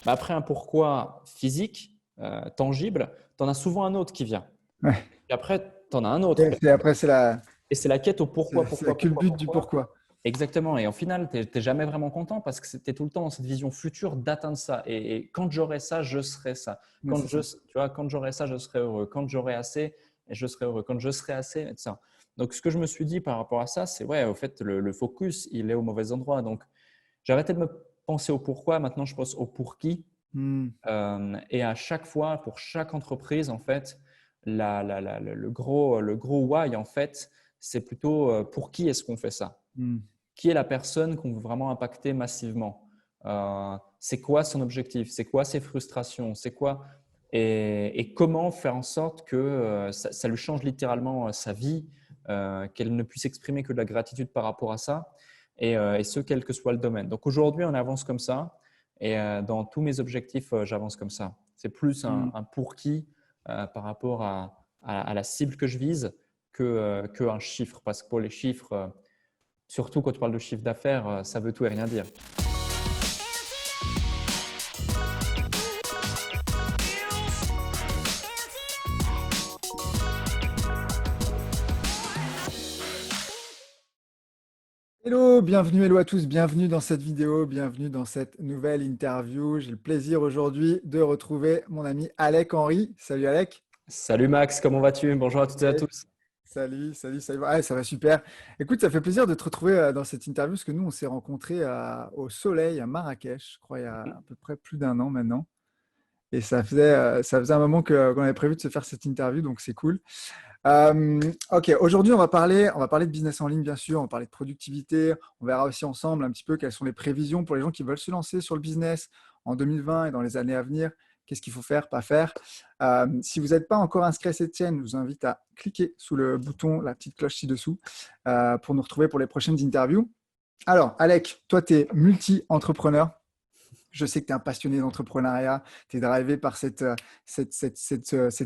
Bah, après un pourquoi physique, tangible, tu en as souvent un autre qui vient. Ouais. Et après, tu en as un autre. Après, Et c'est la quête au pourquoi, c'est la pourquoi, pourquoi, culbute du pourquoi. pourquoi. Exactement. Et au final, tu n'es jamais vraiment content parce que tu es tout le temps dans cette vision future d'atteindre ça. Et quand j'aurai ça, je serai ça. Ouais, c'est ça. Tu vois, quand j'aurai ça, je serai heureux. Quand j'aurai assez, je serai heureux. Quand je serai assez, etc. Donc, ce que je me suis dit par rapport à ça, c'est ouais, au fait, le focus, il est au mauvais endroit. Donc, j'ai arrêté de me penser au pourquoi. Maintenant, je pense au pour qui. Hmm, Et à chaque fois, pour chaque entreprise, en fait, le gros why, en fait, c'est plutôt pour qui est-ce qu'on fait ça? hmm, Qui est la personne qu'on veut vraiment impacter massivement? C'est quoi son objectif? C'est quoi ses frustrations? C'est quoi et comment faire en sorte que ça lui change littéralement sa vie, qu'elle ne puisse exprimer que de la gratitude par rapport à ça, et ce, quel que soit le domaine. Donc aujourd'hui, on avance comme ça, et dans tous mes objectifs, j'avance comme ça. C'est plus hmm. un pour qui par rapport à la cible que je vise que un chiffre, parce que pour les chiffres, surtout quand tu parles de chiffre d'affaires, ça veut tout et rien dire. Hello à tous, bienvenue dans cette vidéo, bienvenue dans cette nouvelle interview. J'ai le plaisir aujourd'hui de retrouver mon ami Alec Henry. Salut Alec. Salut Max, comment vas-tu? Bonjour à toutes et à Yes. tous. Salut. Ouais, ça va super. Écoute, ça fait plaisir de te retrouver dans cette interview parce que nous, on s'est rencontrés au Soleil à Marrakech, je crois, il y a à peu près plus d'un an maintenant. Et ça faisait un moment qu'on avait prévu de se faire cette interview, donc c'est cool. Ok, aujourd'hui, on va parler de business en ligne, bien sûr. On va parler de productivité. On verra aussi ensemble un petit peu quelles sont les prévisions pour les gens qui veulent se lancer sur le business en 2020 et dans les années à venir. Qu'est-ce qu'il faut faire, pas faire. Si vous n'êtes pas encore inscrit à cette chaîne, je vous invite à cliquer sous le bouton, la petite cloche ci-dessous, pour nous retrouver pour les prochaines interviews. Alors, Alec, toi, tu es multi-entrepreneur. Je sais que tu es un passionné d'entrepreneuriat, tu es drivé par cette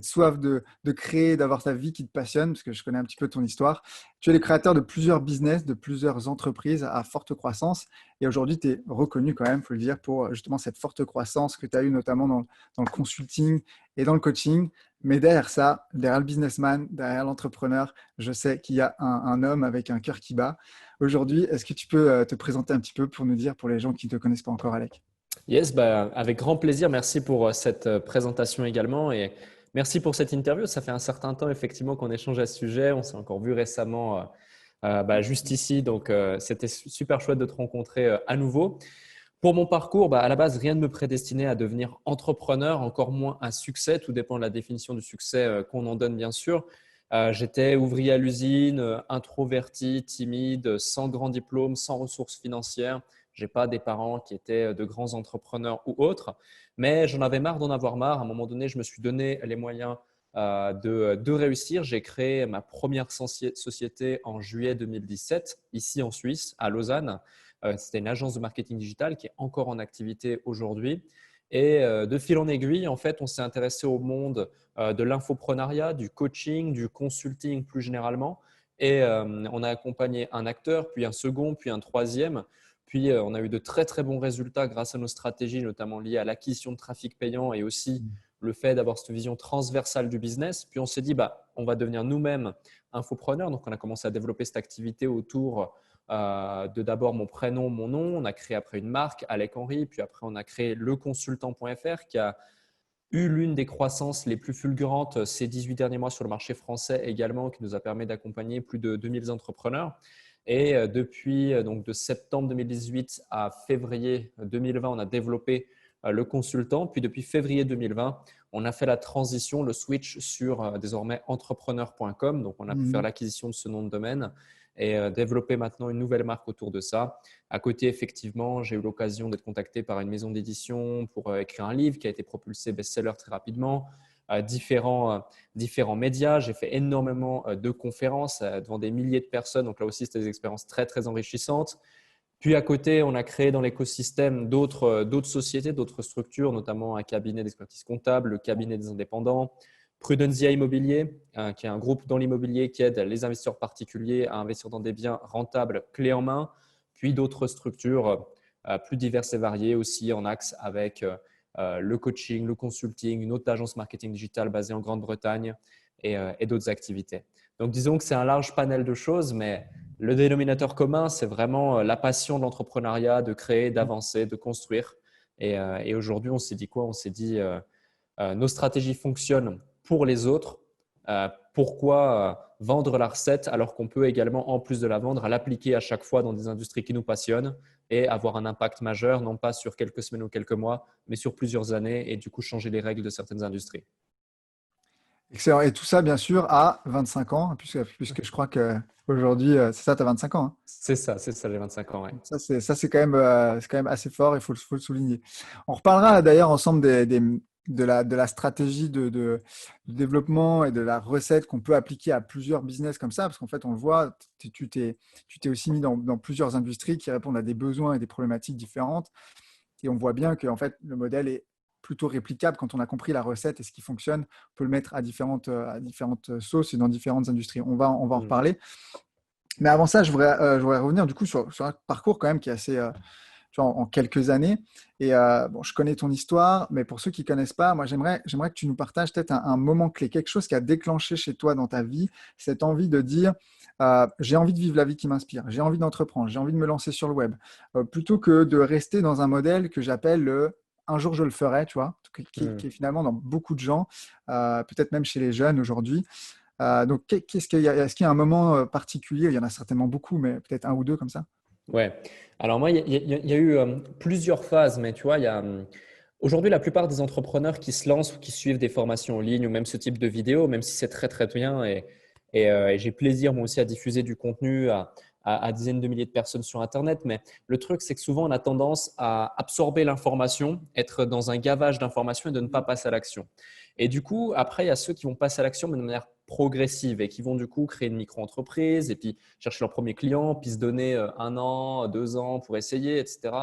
soif de créer, d'avoir ta vie qui te passionne, parce que je connais un petit peu ton histoire. Tu es le créateur de plusieurs business, de plusieurs entreprises à forte croissance. Et aujourd'hui, tu es reconnu quand même, il faut le dire, pour justement cette forte croissance que tu as eue notamment dans le consulting et dans le coaching. Mais derrière ça, derrière le businessman, derrière l'entrepreneur, je sais qu'il y a un homme avec un cœur qui bat. Aujourd'hui, est-ce que tu peux te présenter un petit peu pour nous dire, pour les gens qui ne te connaissent pas encore, Alec? Yes, bah, avec grand plaisir. Merci pour cette présentation également, et merci pour cette interview. Ça fait un certain temps effectivement qu'on échange à ce sujet. On s'est encore vu récemment bah, juste ici. Donc, c'était super chouette de te rencontrer à nouveau. Pour mon parcours, bah, à la base, rien ne me prédestinait à devenir entrepreneur, encore moins un succès. Tout dépend de la définition du succès qu'on en donne, bien sûr. J'étais ouvrier à l'usine, introverti, timide, sans grand diplôme, sans ressources financières. Je n'ai pas des parents qui étaient de grands entrepreneurs ou autres, mais j'en avais marre d'en avoir marre. À un moment donné, je me suis donné les moyens de réussir. J'ai créé ma première société en juillet 2017, ici en Suisse, à Lausanne. C'était une agence de marketing digital qui est encore en activité aujourd'hui. Et de fil en aiguille, en fait, on s'est intéressé au monde de l'infoprenariat, du coaching, du consulting plus généralement. Et on a accompagné un acteur, puis un second, puis un troisième. Puis on a eu de très très bons résultats grâce à nos stratégies, notamment liées à l'acquisition de trafic payant et aussi le fait d'avoir cette vision transversale du business. Puis on s'est dit, bah, on va devenir nous-mêmes infopreneurs. Donc on a commencé à développer cette activité autour de d'abord mon prénom, mon nom. On a créé après une marque, Alec Henry. Puis après, on a créé leconsultant.fr qui a eu l'une des croissances les plus fulgurantes ces 18 derniers mois sur le marché français également, qui nous a permis d'accompagner plus de 2000 entrepreneurs. Et depuis donc de septembre 2018 à février 2020, on a développé le consultant. Puis depuis février 2020, on a fait la transition, le switch sur désormais entrepreneur.com. Donc on a pu faire Mhm. l'acquisition de ce nom de domaine et développer maintenant une nouvelle marque autour de ça. À côté, effectivement, j'ai eu l'occasion d'être contacté par une maison d'édition pour écrire un livre qui a été propulsé best-seller très rapidement. Différents médias. J'ai fait énormément de conférences devant des milliers de personnes. Donc là aussi, c'était des expériences très, très enrichissantes. Puis à côté, on a créé dans l'écosystème d'autres sociétés, d'autres structures, notamment un cabinet d'expertise comptable, le cabinet des indépendants, Prudentia Immobilier, qui est un groupe dans l'immobilier qui aide les investisseurs particuliers à investir dans des biens rentables clés en main, puis d'autres structures plus diverses et variées aussi en axe avec le coaching, le consulting, une autre agence marketing digital basée en Grande-Bretagne et d'autres activités. Donc, disons que c'est un large panel de choses, mais le dénominateur commun, c'est vraiment la passion de l'entrepreneuriat, de créer, d'avancer, de construire. Et aujourd'hui, on s'est dit quoi? On s'est dit nos stratégies fonctionnent pour les autres. Pourquoi vendre la recette alors qu'on peut également, en plus de la vendre, l'appliquer à chaque fois dans des industries qui nous passionnent et avoir un impact majeur, non pas sur quelques semaines ou quelques mois, mais sur plusieurs années et du coup changer les règles de certaines industries. Excellent. Et tout ça, bien sûr, à 25 ans, puisque je crois qu'aujourd'hui, c'est ça, tu as 25 ans, hein. C'est ça les 25 ans. Ouais. Donc ça, c'est quand même assez fort, faut le souligner. On reparlera d'ailleurs ensemble de la stratégie de développement et de la recette qu'on peut appliquer à plusieurs business comme ça, parce qu'en fait, on le voit, tu t'es aussi mis dans plusieurs industries qui répondent à des besoins et des problématiques différentes. Et on voit bien que en fait, le modèle est plutôt réplicable quand on a compris la recette et ce qui fonctionne. On peut le mettre à différentes sauces et dans différentes industries. On va en Mm. reparler. Mais avant ça, je voudrais revenir du coup sur un parcours quand même qui est assez, tu vois, en quelques années. Et bon, je connais ton histoire, mais pour ceux qui ne connaissent pas, moi, j'aimerais que tu nous partages peut-être un moment clé, quelque chose qui a déclenché chez toi dans ta vie cette envie de dire, j'ai envie de vivre la vie qui m'inspire, j'ai envie d'entreprendre, j'ai envie de me lancer sur le web, plutôt que de rester dans un modèle que j'appelle le un jour je le ferai, tu vois, qui est Mm. finalement dans beaucoup de gens, peut-être même chez les jeunes aujourd'hui. Donc, est-ce qu'il y a un moment particulier? Il y en a certainement beaucoup, mais peut-être un ou deux comme ça. Ouais. Alors moi, il y a eu plusieurs phases, mais tu vois, aujourd'hui, la plupart des entrepreneurs qui se lancent ou qui suivent des formations en ligne ou même ce type de vidéos, même si c'est très très bien et j'ai plaisir moi aussi à diffuser du contenu à dizaines de milliers de personnes sur Internet, mais le truc, c'est que souvent on a tendance à absorber l'information, être dans un gavage d'informations et de ne pas passer à l'action. Et du coup, après, il y a ceux qui vont passer à l'action, mais de manière progressive et qui vont du coup créer une micro-entreprise et puis chercher leur premier client, puis se donner 1 an, 2 ans pour essayer, etc.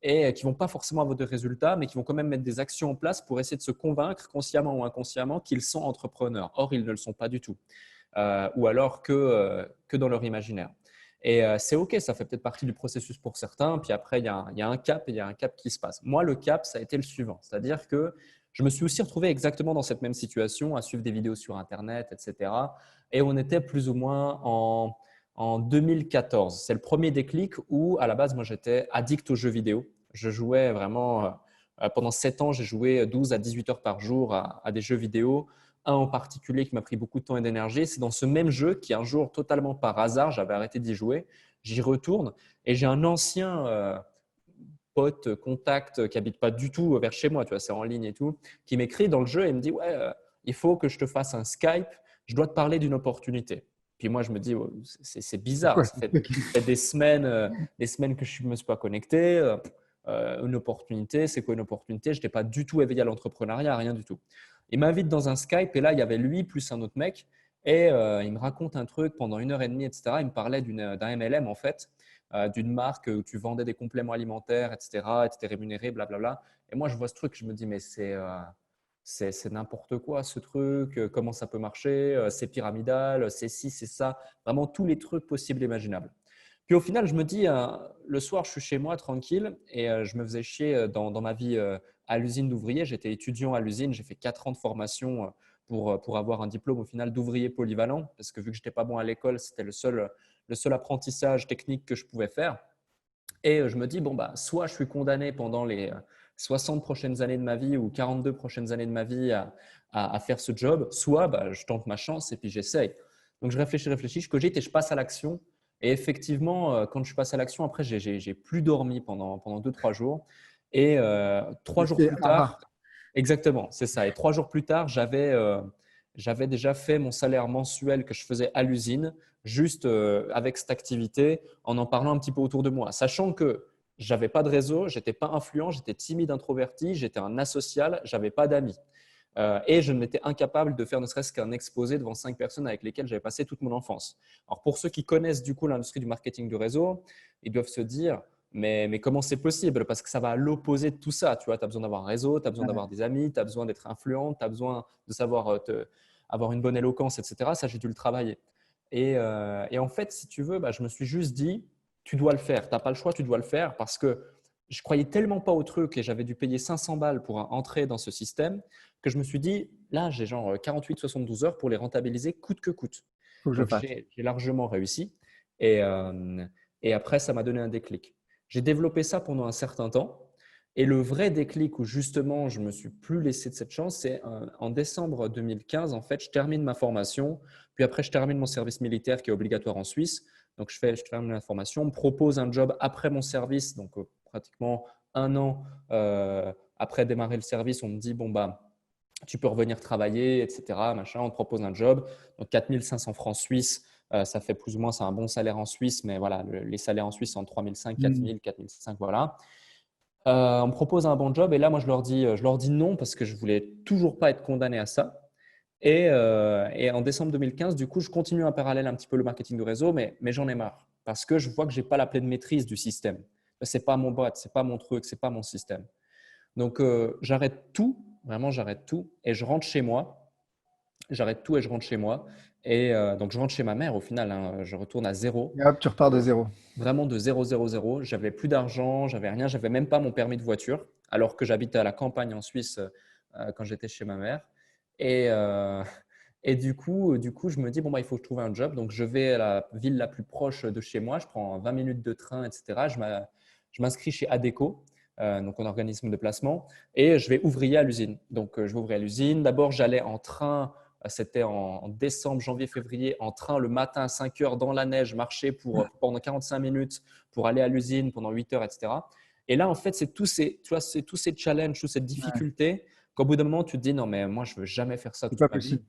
Et qui vont pas forcément avoir de résultats, mais qui vont quand même mettre des actions en place pour essayer de se convaincre, consciemment ou inconsciemment, qu'ils sont entrepreneurs. Or, ils ne le sont pas du tout, ou alors que dans leur imaginaire. Et c'est OK, ça fait peut-être partie du processus pour certains. Puis après, il y a un cap et il y a un cap qui se passe. Moi, le cap, ça a été le suivant. C'est-à-dire que je me suis aussi retrouvé exactement dans cette même situation, à suivre des vidéos sur Internet, etc. Et on était plus ou moins en 2014. C'est le premier déclic où, à la base, moi, j'étais addict aux jeux vidéo. Je jouais vraiment, pendant 7 ans, j'ai joué 12 à 18 heures par jour à des jeux vidéo. Un en particulier qui m'a pris beaucoup de temps et d'énergie. C'est dans ce même jeu qui, un jour, totalement par hasard, j'avais arrêté d'y jouer. J'y retourne et j'ai un ancien pote, contact qui habite pas du tout vers chez moi, tu vois, c'est en ligne et tout, qui m'écrit dans le jeu et me dit ouais, il faut que je te fasse un Skype, je dois te parler d'une opportunité. Puis moi, je me dis, oh, c'est C'est bizarre, quoi ça ce fait, truc? ça fait des semaines que je ne me suis pas connecté. Une opportunité, c'est quoi une opportunité? Je n'étais pas du tout éveillé à l'entrepreneuriat, rien du tout. Il m'invite dans un Skype et là, il y avait lui plus un autre mec et il me raconte un truc pendant 1 heure et demie, etc. Il me parlait d'un MLM en fait, d'une marque où tu vendais des compléments alimentaires, etc. Et tu étais rémunéré, blablabla. Et moi, je vois ce truc, je me dis, mais c'est n'importe quoi ce truc, comment ça peut marcher, c'est pyramidal, c'est ci, c'est ça, vraiment tous les trucs possibles et imaginables. Puis au final, je me dis, le soir, je suis chez moi tranquille et je me faisais chier dans ma vie à l'usine d'ouvrier. J'étais étudiant à l'usine, j'ai fait 4 ans de formation pour avoir un diplôme au final d'ouvrier polyvalent parce que vu que je n'étais pas bon à l'école, c'était le seul apprentissage technique que je pouvais faire. Et je me dis, bon, bah, soit je suis condamné pendant les 60 prochaines années de ma vie ou 42 prochaines années de ma vie à faire ce job, soit bah, je tente ma chance et puis j'essaye. Donc je réfléchis, je cogite et je passe à l'action. Et effectivement, quand je passe à l'action, après, j'ai plus dormi pendant 2, 3 jours. Et trois Ce jours qui est plus tard, rare. exactement, c'est ça. Et 3 jours plus tard, j'avais déjà fait mon salaire mensuel que je faisais à l'usine, juste avec cette activité, en parlant un petit peu autour de moi. Sachant que j'avais pas de réseau, j'étais pas influent, j'étais timide, introverti, j'étais un asocial, j'avais pas d'amis. Et je m'étais incapable de faire ne serait-ce qu'un exposé devant 5 personnes avec lesquelles j'avais passé toute mon enfance. Alors pour ceux qui connaissent du coup l'industrie du marketing de réseau, ils doivent se dire mais comment c'est possible? Parce que ça va à l'opposé de tout ça. Tu vois, tu as besoin d'avoir un réseau, tu as besoin d'avoir des amis, tu as besoin d'être influent, tu as besoin de savoir avoir une bonne éloquence, etc. Ça, j'ai dû le travailler. Et en fait, si tu veux, bah, je me suis juste dit, tu dois le faire. Tu n'as pas le choix, tu dois le faire parce que je croyais tellement pas au truc et j'avais dû payer 500 balles pour entrer dans ce système que je me suis dit, là, j'ai genre 48-72 heures pour les rentabiliser coûte que coûte. Faut que je Donc, fasse. j'ai largement réussi et après, ça m'a donné un déclic. J'ai développé ça pendant un certain temps et le vrai déclic où justement, je me suis plus laissé de cette chance, c'est en décembre 2015, en fait, je termine ma formation, puis après, je termine mon service militaire qui est obligatoire en Suisse. Donc, je termine la formation, on me propose un job après mon service, donc pratiquement un an après démarrer le service, on me dit, bon, bah, tu peux revenir travailler, etc. Machin, on te propose un job. Donc, 4500 francs suisses, ça fait plus ou moins, c'est un bon salaire en Suisse, mais voilà, les salaires en Suisse sont entre 3005, Hmm. 4000, 4005, voilà. On me propose un bon job et là, moi, je leur dis non parce que je voulais toujours pas être condamné à ça. Et en décembre 2015, du coup, je continue en parallèle un petit peu le marketing de réseau, mais j'en ai marre parce que je vois que j'ai pas la pleine maîtrise du système. C'est pas mon bot, c'est pas mon truc, c'est pas mon système. Donc, j'arrête tout, vraiment, j'arrête tout et je rentre chez moi. J'arrête tout et je rentre chez moi. Et donc, je rentre chez ma mère au final, hein. Je retourne à zéro, Et hop, tu repars de zéro. vraiment de zéro, zéro, zéro. J'avais plus d'argent, j'avais rien, j'avais même pas mon permis de voiture, alors que j'habitais à la campagne en Suisse quand j'étais chez ma mère. Et, euh, et du coup, je me dis, bon, bah, il faut que je trouve un job. Donc, je vais à la ville la plus proche de chez moi. Je prends 20 minutes de train, etc. Je m'inscris chez ADECO, donc un organisme de placement, et je vais ouvrier à l'usine. Donc, je vais ouvrir à l'usine. D'abord, j'allais en train. C'était en décembre, janvier, février, en train le matin à 5 heures dans la neige, marcher pendant 45 minutes pour aller à l'usine pendant 8 heures, etc. Et là, en fait, tu vois, c'est tous ces challenges, toute cette Ouais, difficulté qu'au bout d'un moment, tu te dis, non, mais moi, je ne veux jamais faire ça c'est toute pas ma vie, possible.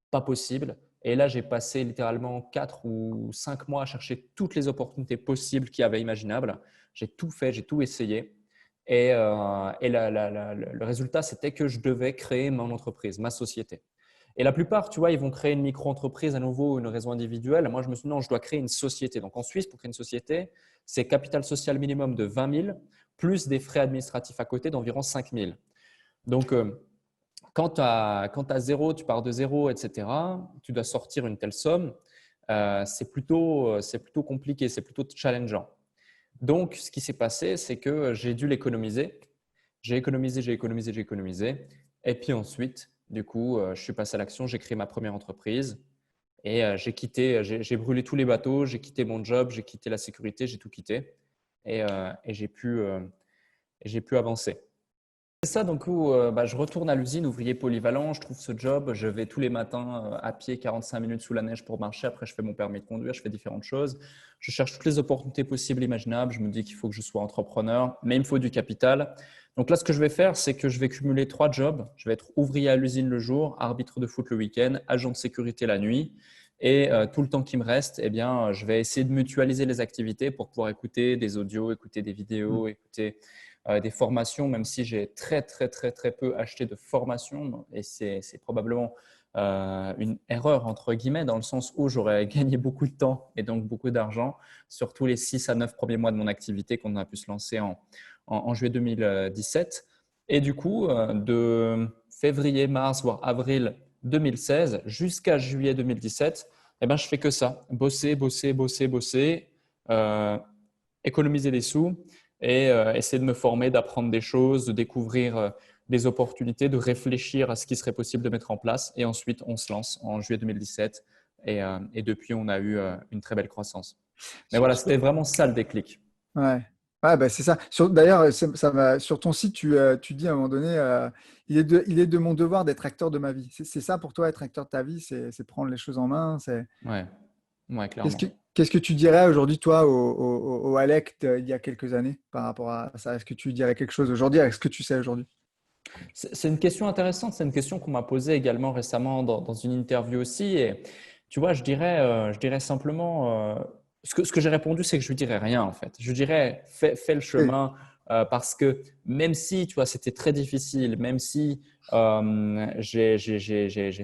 pas possible. Et là, j'ai passé littéralement 4 ou 5 mois à chercher toutes les opportunités possibles qu'il y avait imaginables. J'ai tout fait, j'ai tout essayé. Et le résultat, c'était que je devais créer mon entreprise, ma société. Et la plupart, tu vois, ils vont créer une micro-entreprise à nouveau, une raison individuelle. Moi, je me suis dit, non, je dois créer une société. Donc, en Suisse, pour créer une société, c'est capital social minimum de 20 000, plus des frais administratifs à côté d'environ 5 000. Donc, quand tu as zéro, tu pars de zéro, etc., tu dois sortir une telle somme, c'est plutôt compliqué, c'est plutôt challengeant. Donc, ce qui s'est passé, c'est que j'ai dû l'économiser. J'ai économisé, j'ai économisé, j'ai économisé. Et puis ensuite, du coup, je suis passé à l'action, j'ai créé ma première entreprise et j'ai brûlé tous les bateaux, j'ai quitté mon job, j'ai quitté la sécurité, j'ai tout quitté et j'ai pu avancer. C'est ça, donc où bah, je retourne à l'usine, ouvrier polyvalent, je trouve ce job, je vais tous les matins à pied 45 minutes sous la neige pour marcher, après je fais mon permis de conduire, je fais différentes choses. Je cherche toutes les opportunités possibles et imaginables, je me dis qu'il faut que je sois entrepreneur, mais il me faut du capital. Donc là, ce que je vais faire, c'est que je vais cumuler 3 jobs. Je vais être ouvrier à l'usine le jour, arbitre de foot le week-end, agent de sécurité la nuit. Et tout le temps qui me reste, eh bien, je vais essayer de mutualiser les activités pour pouvoir écouter des audios, écouter des vidéos, écouter des formations, même si j'ai très, très, très, très peu acheté de formations. Et c'est probablement une erreur, entre guillemets, dans le sens où j'aurais gagné beaucoup de temps et donc beaucoup d'argent sur tous les 6 à 9 premiers mois de mon activité qu'on a pu se lancer en juillet 2017. Et du coup, de février, mars, voire avril 2016 jusqu'à juillet 2017, eh ben, je fais que ça, bosser, bosser, bosser, bosser, euh, économiser des sous et essayer de me former, d'apprendre des choses, de découvrir des opportunités, de réfléchir à ce qui serait possible de mettre en place. Et ensuite, on se lance en juillet 2017 et depuis, on a eu une très belle croissance. Mais Sur- voilà, sur- c'était vraiment ça le déclic. ouais. Ouais, bah, c'est ça. D'ailleurs, sur ton site, tu dis à un moment donné, il est de mon devoir d'être acteur de ma vie. C'est ça pour toi, être acteur de ta vie, c'est prendre les choses en main. Ouais, ouais, Qu'est-ce que, clairement. qu'est-ce que tu dirais aujourd'hui, toi, au Alec il y a quelques années par rapport à ça? Est-ce que tu dirais quelque chose aujourd'hui avec ce que tu sais aujourd'hui? C'est une question intéressante. C'est une question qu'on m'a posée également récemment dans une interview aussi. Et tu vois, je dirais simplement, ce que j'ai répondu, c'est que je lui dirais rien en fait. Je lui dirais, fais le Oui. chemin parce que même si, tu vois, c'était très difficile, même si j'ai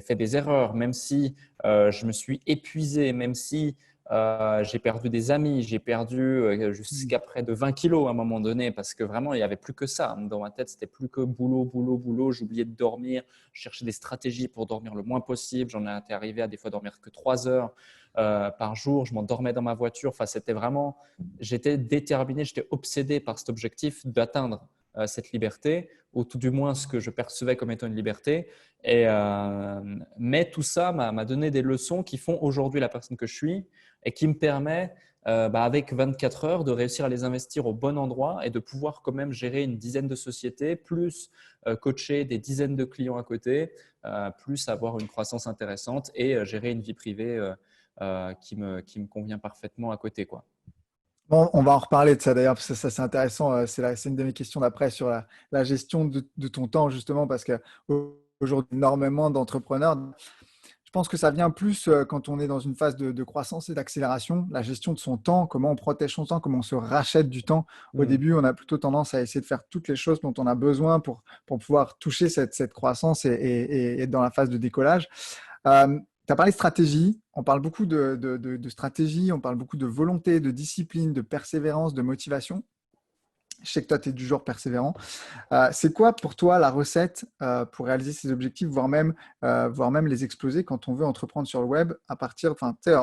fait des erreurs, même si je me suis épuisé, même si J'ai perdu des amis, j'ai perdu jusqu'à près de 20 kilos à un moment donné parce que vraiment, il n'y avait plus que ça. Dans ma tête, c'était plus que boulot, boulot, boulot. J'oubliais de dormir. Je cherchais des stratégies pour dormir le moins possible. J'en étais arrivé à des fois dormir que 3 heures par jour. Je m'endormais dans ma voiture. Enfin, c'était vraiment, j'étais déterminé, j'étais obsédé par cet objectif d'atteindre cette liberté, ou tout du moins ce que je percevais comme étant une liberté. Mais tout ça m'a donné des leçons qui font aujourd'hui la personne que je suis et qui me permet, avec 24 heures, de réussir à les investir au bon endroit et de pouvoir quand même gérer une dizaine de sociétés, plus coacher des dizaines de clients à côté, plus avoir une croissance intéressante et gérer une vie privée qui me convient parfaitement à côté, quoi. Bon, on va en reparler de ça d'ailleurs, parce que ça c'est intéressant. C'est une de mes questions d'après sur la gestion de ton temps, justement, parce qu'aujourd'hui, énormément d'entrepreneurs, je pense que ça vient plus quand on est dans une phase de croissance et d'accélération, la gestion de son temps, comment on protège son temps, comment on se rachète du temps. Au Hmm. début, on a plutôt tendance à essayer de faire toutes les choses dont on a besoin pour pouvoir toucher cette croissance et être dans la phase de décollage. Tu as parlé de stratégie, on parle beaucoup de stratégie, on parle beaucoup de volonté, de discipline, de persévérance, de motivation. Je sais que toi, tu es du genre persévérant. C'est quoi pour toi la recette pour réaliser ces objectifs, voire même les exploser quand on veut entreprendre sur le web à partir, enfin, tu sais,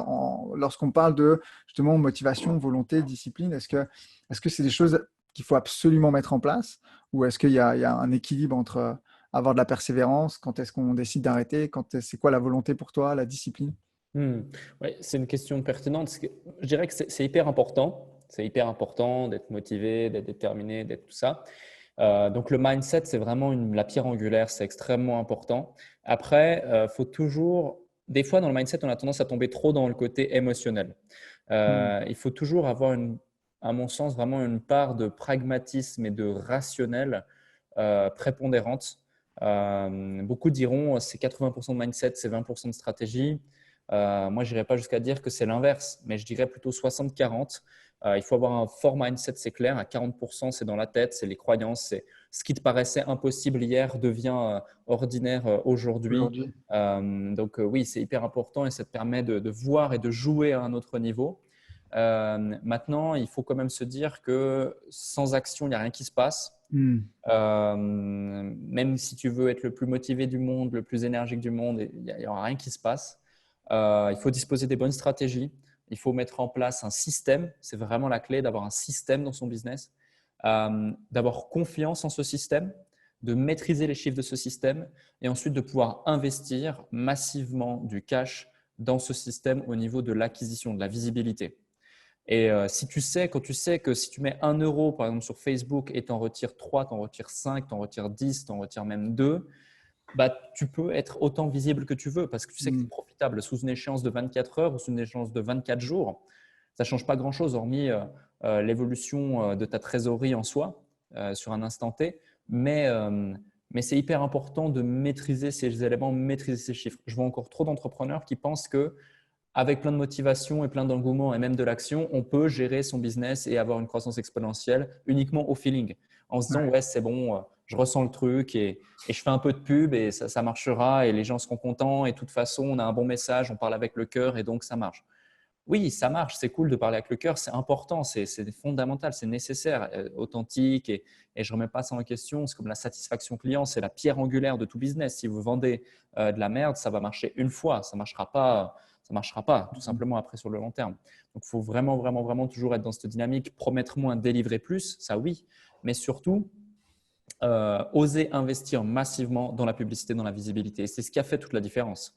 lorsqu'on parle de justement motivation, volonté, discipline, est-ce que c'est des choses qu'il faut absolument mettre en place ou est-ce qu'il y a un équilibre entre avoir de la persévérance, quand est-ce qu'on décide d'arrêter, c'est quoi la volonté pour toi, la discipline? Hmm. Ouais, c'est une question pertinente. Je dirais que c'est hyper important. C'est hyper important d'être motivé, d'être déterminé, d'être tout ça. Donc, le mindset, c'est vraiment la pierre angulaire. C'est extrêmement important. Après, faut toujours… Des fois, dans le mindset, on a tendance à tomber trop dans le côté émotionnel. Hmm. Il faut toujours avoir, à mon sens, vraiment une part de pragmatisme et de rationnel prépondérante. Beaucoup diront c'est 80% de mindset, c'est 20% de stratégie. Moi, je n'irais pas jusqu'à dire que c'est l'inverse, mais je dirais plutôt 60-40. Il faut avoir un fort mindset, c'est clair. À 40%, c'est dans la tête, c'est les croyances, c'est ce qui te paraissait impossible hier devient ordinaire aujourd'hui. Aujourd'hui. Donc, oui, c'est hyper important et ça te permet de voir et de jouer à un autre niveau. Maintenant, il faut quand même se dire que sans action, il n'y a rien qui se passe. Hmm. Même si tu veux être le plus motivé du monde, le plus énergique du monde, il n'y aura rien qui se passe. Il faut disposer des bonnes stratégies. Il faut mettre en place un système. C'est vraiment la clé d'avoir un système dans son business, d'avoir confiance en ce système, de maîtriser les chiffres de ce système et ensuite de pouvoir investir massivement du cash dans ce système au niveau de l'acquisition, de la visibilité. Et si tu sais, quand tu sais que si tu mets 1 euro, par exemple, sur Facebook et tu en retires 3, tu en retires 5, tu en retires 10, tu en retires même 2, bah, tu peux être autant visible que tu veux parce que tu sais que c'est Hmm. profitable sous une échéance de 24 heures ou sous une échéance de 24 jours. Ça ne change pas grand-chose hormis l'évolution de ta trésorerie en soi sur un instant T. Mais c'est hyper important de maîtriser ces éléments, maîtriser ces chiffres. Je vois encore trop d'entrepreneurs qui pensent que avec plein de motivation et plein d'engouement et même de l'action, on peut gérer son business et avoir une croissance exponentielle uniquement au feeling, en se disant Ouais. ouais c'est bon, je ressens le truc et je fais un peu de pub et ça marchera et les gens seront contents et de toute façon on a un bon message, on parle avec le cœur et donc ça marche. Oui, ça marche, c'est cool de parler avec le cœur, c'est important, c'est fondamental, c'est nécessaire, authentique et je ne remets pas ça en question. C'est comme la satisfaction client, c'est la pierre angulaire de tout business. Si vous vendez de la merde, ça va marcher une fois, ça ne marchera pas tout simplement après sur le long terme. Donc, il faut vraiment, vraiment, vraiment toujours être dans cette dynamique, promettre moins, délivrer plus, ça oui, mais surtout oser investir massivement dans la publicité, dans la visibilité. Et c'est ce qui a fait toute la différence.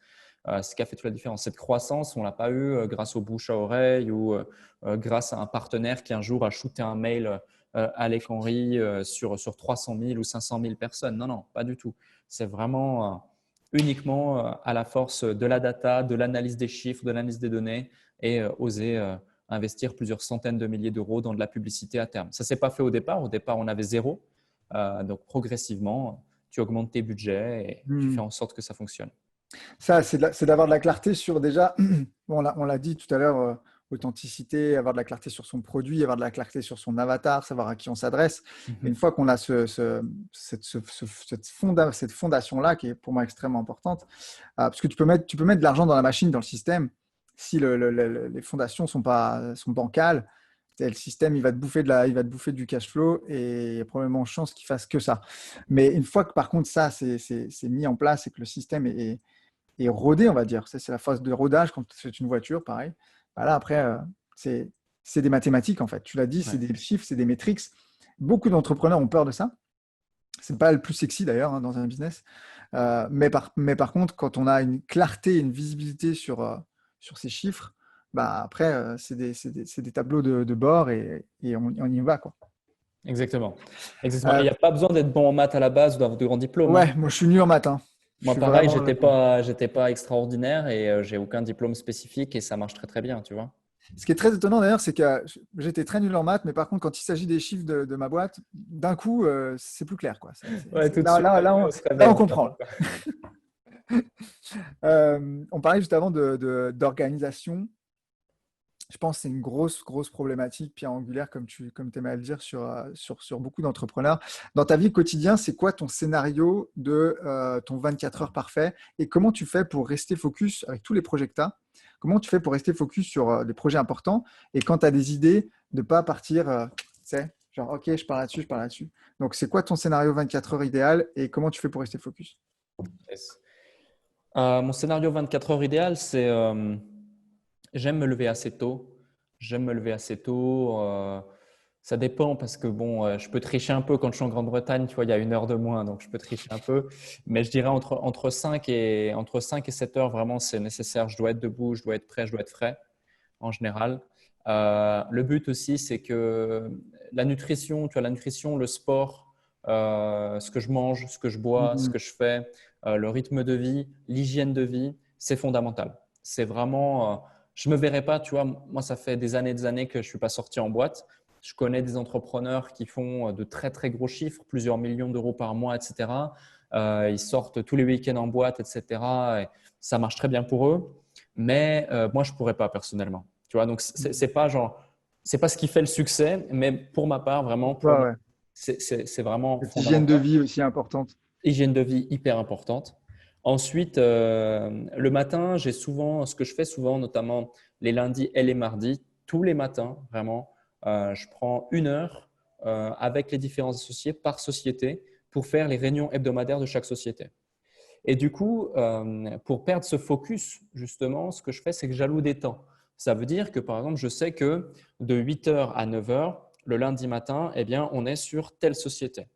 Ce qui a fait toute la différence. Cette croissance, on ne l'a pas eu grâce au bouche à oreille ou grâce à un partenaire qui un jour a shooté un mail à Alec Henry sur 300 000 ou 500 000 personnes. Non, non, pas du tout. C'est vraiment uniquement à la force de la data, de l'analyse des chiffres, de l'analyse des données et oser investir plusieurs centaines de milliers d'euros dans de la publicité à terme. Ça ne s'est pas fait au départ. Au départ, on avait zéro. Donc, progressivement, tu augmentes tes budgets et tu fais Hmm. en sorte que ça fonctionne. Ça, c'est d'avoir de la clarté sur déjà, bon, on l'a dit tout à l'heure, authenticité, avoir de la clarté sur son produit, avoir de la clarté sur son avatar, savoir à qui on s'adresse. Et une Mhm. fois qu'on a cette fondation-là, qui est pour moi extrêmement importante, parce que tu peux mettre de l'argent dans la machine, dans le système, si les fondations sont bancales, le système, il va te bouffer du cash flow et il y a probablement chance qu'il fasse que ça. Mais une fois que par contre ça, c'est mis en place et que le système est rodé, on va dire, ça, c'est la phase de rodage quand c'est une voiture, pareil. Bah là, après, c'est c'est des mathématiques en fait. Tu l'as dit, c'est Ouais. des chiffres, c'est des métriques. Beaucoup d'entrepreneurs ont peur de ça. C'est pas le plus sexy d'ailleurs dans un business. Mais par contre, quand on a une clarté, une visibilité sur ces chiffres, bah après, c'est des tableaux de bord et on y va, quoi. Exactement. Exactement. Et il Euh, n'y a pas besoin d'être bon en maths à la base ou d'avoir de grands diplômes, hein. ouais, moi je suis nul en maths, hein. Je Moi, suis pareil, vraiment. j'étais pas extraordinaire et j'ai aucun diplôme spécifique et ça marche très très bien, tu vois. Ce qui est très étonnant d'ailleurs, c'est que j'étais très nul en maths, mais par contre, quand il s'agit des chiffres de ma boîte, d'un coup, c'est plus clair, quoi. Ouais, tout de Là, suite, là, là, on on, se là, réveille, on on sait comprend. pourquoi. On parlait juste avant d'organisation. Je pense que c'est une grosse, grosse problématique pierre angulaire, comme tu aimais à le dire, sur beaucoup d'entrepreneurs. Dans ta vie quotidienne, c'est quoi ton scénario de ton 24 heures parfait et comment tu fais pour rester focus avec tous les projets que tu as? Comment tu fais pour rester focus sur des projets importants et quand tu as des idées, de ne pas partir, tu sais, genre, OK, je pars là-dessus, je pars là-dessus. Donc, c'est quoi ton scénario 24 heures idéal et comment tu fais pour rester focus? Yes. Mon scénario 24 heures idéal, c'est j'aime me lever assez tôt. J'aime me lever assez tôt. Ça dépend parce que bon, je peux tricher un peu quand je suis en Grande-Bretagne, tu vois, il y a une heure de moins, donc je peux tricher un peu. Mais je dirais entre 5 et 7 heures, vraiment, c'est nécessaire. Je dois être debout, je dois être prêt, je dois être frais en général. Le but aussi, c'est que la nutrition, tu vois, la nutrition, le sport, ce que je mange, ce que je bois, ce Mhm. que je fais, le rythme de vie, l'hygiène de vie, c'est fondamental. C'est vraiment, je me verrai pas, tu vois, moi, ça fait des années que je suis pas sorti en boîte. Je connais des entrepreneurs qui font de très, très gros chiffres, plusieurs millions d'euros par mois, etc. Ils sortent tous les week-ends en boîte, etc. Et ça marche très bien pour eux. Mais moi, je pourrais pas personnellement. Tu vois, donc c'est pas genre, c'est pas ce qui fait le succès, mais pour ma part, vraiment, Pour pour toi, moi, ouais. c'est vraiment Cette hygiène de fondamental. vie aussi importante. Hygiène de vie hyper importante. Ensuite, le matin, j'ai souvent, ce que je fais souvent, notamment les lundis et les mardis, tous les matins, vraiment, je prends une heure avec les différents associés par société pour faire les réunions hebdomadaires de chaque société. Et du coup, pour perdre ce focus, justement, ce que je fais, c'est que j'alloue des temps. Ça veut dire que, par exemple, je sais que de 8 heures à 9 heures, le lundi matin, eh bien, on est sur telle société.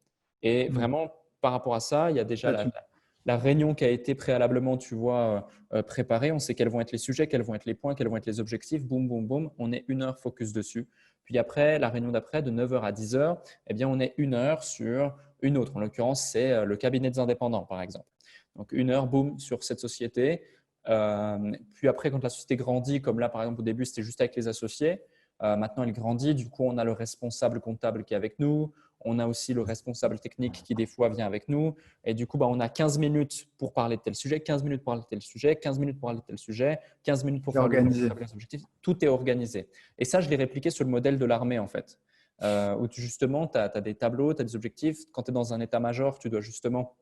Et Mhm. vraiment, par rapport à ça, il y a déjà Là, la réunion qui a été préalablement, tu vois, préparée. On sait quels vont être les sujets, quels vont être les points, quels vont être les objectifs. Boum, boum, boum. On est une heure focus dessus. Puis après, la réunion d'après, de 9 heures à 10 heures, eh bien, on est une heure sur une autre. En l'occurrence, c'est le cabinet des indépendants, par exemple. Donc, une heure, boum, sur cette société. Puis après, quand la société grandit, comme là, par exemple, au début, c'était juste avec les associés. Maintenant, elle grandit. Du coup, on a le responsable comptable qui est avec nous. On a aussi le responsable technique qui, des fois, vient avec nous. Et du coup, bah, on a 15 minutes pour parler de tel sujet, 15 minutes pour parler de tel sujet, 15 minutes pour parler de tel sujet, 15 minutes pour c'est faire le organisé. établir les objectifs. Tout est organisé. Et ça, je l'ai répliqué sur le modèle de l'armée, en fait. Où justement, tu as des tableaux, tu as des objectifs. Quand tu es dans un état-major, tu dois justement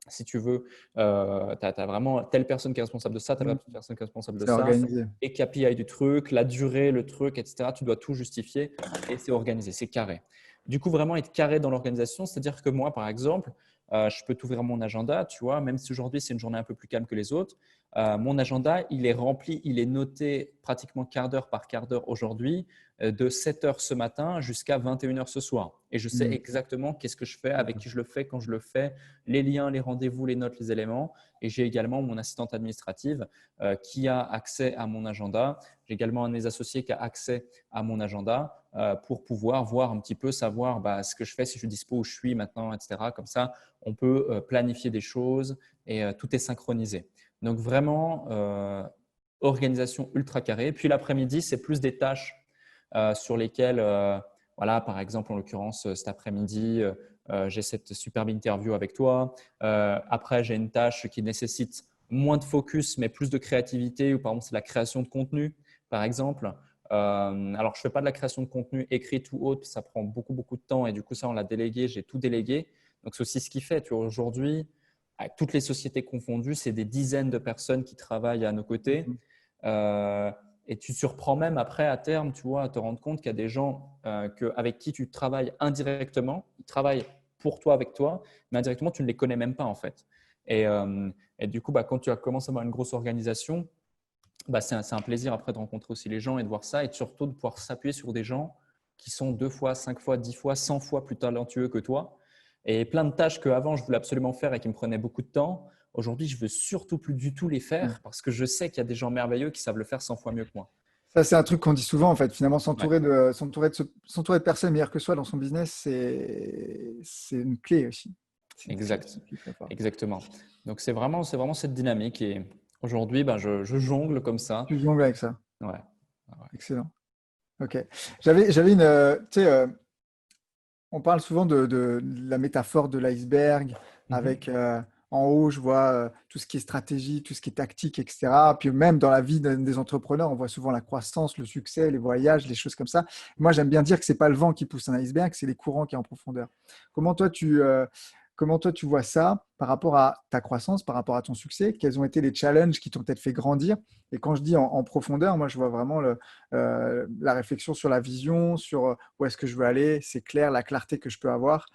si tu veux, tu as vraiment telle personne qui est responsable de ça, telle Mhm. personne qui est responsable de C'est ça, organisé. et KPI du truc, la durée, le truc, etc. Tu dois tout justifier et c'est organisé, c'est carré. Du coup, vraiment être carré dans l'organisation, c'est-à-dire que moi, par exemple, je peux t'ouvrir mon agenda, tu vois, même si aujourd'hui c'est une journée un peu plus calme que les autres, mon agenda, il est rempli, il est noté pratiquement quart d'heure par quart d'heure aujourd'hui, de 7 heures ce matin jusqu'à 21 heures ce soir. Et je sais Mhm. exactement qu'est-ce que je fais, avec qui je le fais, quand je le fais, les liens, les rendez-vous, les notes, les éléments. Et j'ai également mon assistante administrative qui a accès à mon agenda. J'ai également un de mes associés qui a accès à mon agenda pour pouvoir voir un petit peu, savoir ce que je fais, si je suis dispo, où je suis maintenant, etc. Comme ça, on peut planifier des choses et tout est synchronisé. Donc vraiment, organisation ultra carrée. Puis l'après-midi, c'est plus des tâches sur lesquelles, voilà, par exemple, en l'occurrence, cet après-midi, j'ai cette superbe interview avec toi. Après, j'ai une tâche qui nécessite moins de focus, mais plus de créativité, ou par exemple, c'est la création de contenu, par exemple. Alors, je ne fais pas de la création de contenu écrite ou autre, ça prend beaucoup, beaucoup de temps et du coup, ça, on l'a délégué, j'ai tout délégué. Donc, c'est aussi ce qui fait, tu vois, aujourd'hui, avec toutes les sociétés confondues, c'est des dizaines de personnes qui travaillent à nos côtés. Mhm. Euh, et tu te surprends même après, à terme, tu vois, à te rendre compte qu'il y a des gens avec qui tu travailles indirectement, ils travaillent pour toi, avec toi, mais indirectement, tu ne les connais même pas en fait. Et, euh, et du coup, quand tu commences à avoir une grosse organisation, c'est un plaisir après de rencontrer aussi les gens et de voir ça et surtout de pouvoir s'appuyer sur des gens qui sont 2 fois, 5 fois, 10 fois, 100 fois plus talentueux que toi. Et plein de tâches qu'avant, je voulais absolument faire et qui me prenaient beaucoup de temps. Aujourd'hui, je veux surtout plus du tout les Ouais. faire parce que je sais qu'il y a des gens merveilleux qui savent le faire 100 fois mieux que moi. Ça, c'est un truc qu'on dit souvent, en fait. Finalement, Ouais, s'entourer de personnes meilleures que soi dans son business, c'est une clé aussi. C'est une clé, c'est exact. une clé très forte. Exactement. Donc, c'est vraiment cette dynamique. Et aujourd'hui, je jongle comme ça. Tu jongles avec ça. Ouais. Ouais. Excellent. Ok. J'avais tu sais, on parle souvent de la métaphore de l'iceberg Mhm. avec en haut, je vois tout ce qui est stratégie, tout ce qui est tactique, etc. Puis même dans la vie des entrepreneurs, on voit souvent la croissance, le succès, les voyages, les choses comme ça. Moi, j'aime bien dire que c'est pas le vent qui pousse un iceberg, c'est les courants qui sont en profondeur. Comment toi, tu vois ça par rapport à ta croissance, par rapport à ton succès? Quels ont été les challenges qui t'ont peut-être fait grandir? Et quand je dis en profondeur, moi, je vois vraiment la réflexion sur la vision, sur où est-ce que je veux aller, c'est clair, la clarté que je peux avoir,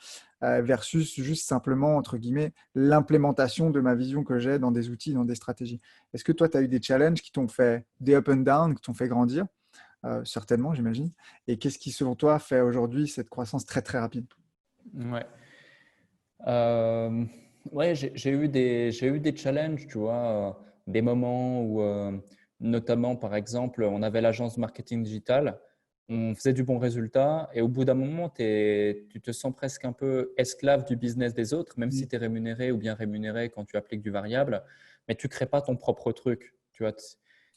versus juste simplement, entre guillemets, l'implémentation de ma vision que j'ai dans des outils, dans des stratégies. Est-ce que toi, tu as eu des challenges qui t'ont fait des up and down, qui t'ont fait grandir? Certainement, j'imagine. Et qu'est-ce qui, selon toi, fait aujourd'hui cette croissance très, très rapide? Ouais. Euh, ouais, j'ai eu des challenges, tu vois, des moments où, notamment, par exemple, on avait l'agence de marketing digital, on faisait du bon résultat et au bout d'un moment, tu te sens presque un peu esclave du business des autres, même Mm. si tu es rémunéré ou bien rémunéré quand tu appliques du variable, mais tu ne crées pas ton propre truc, tu vois.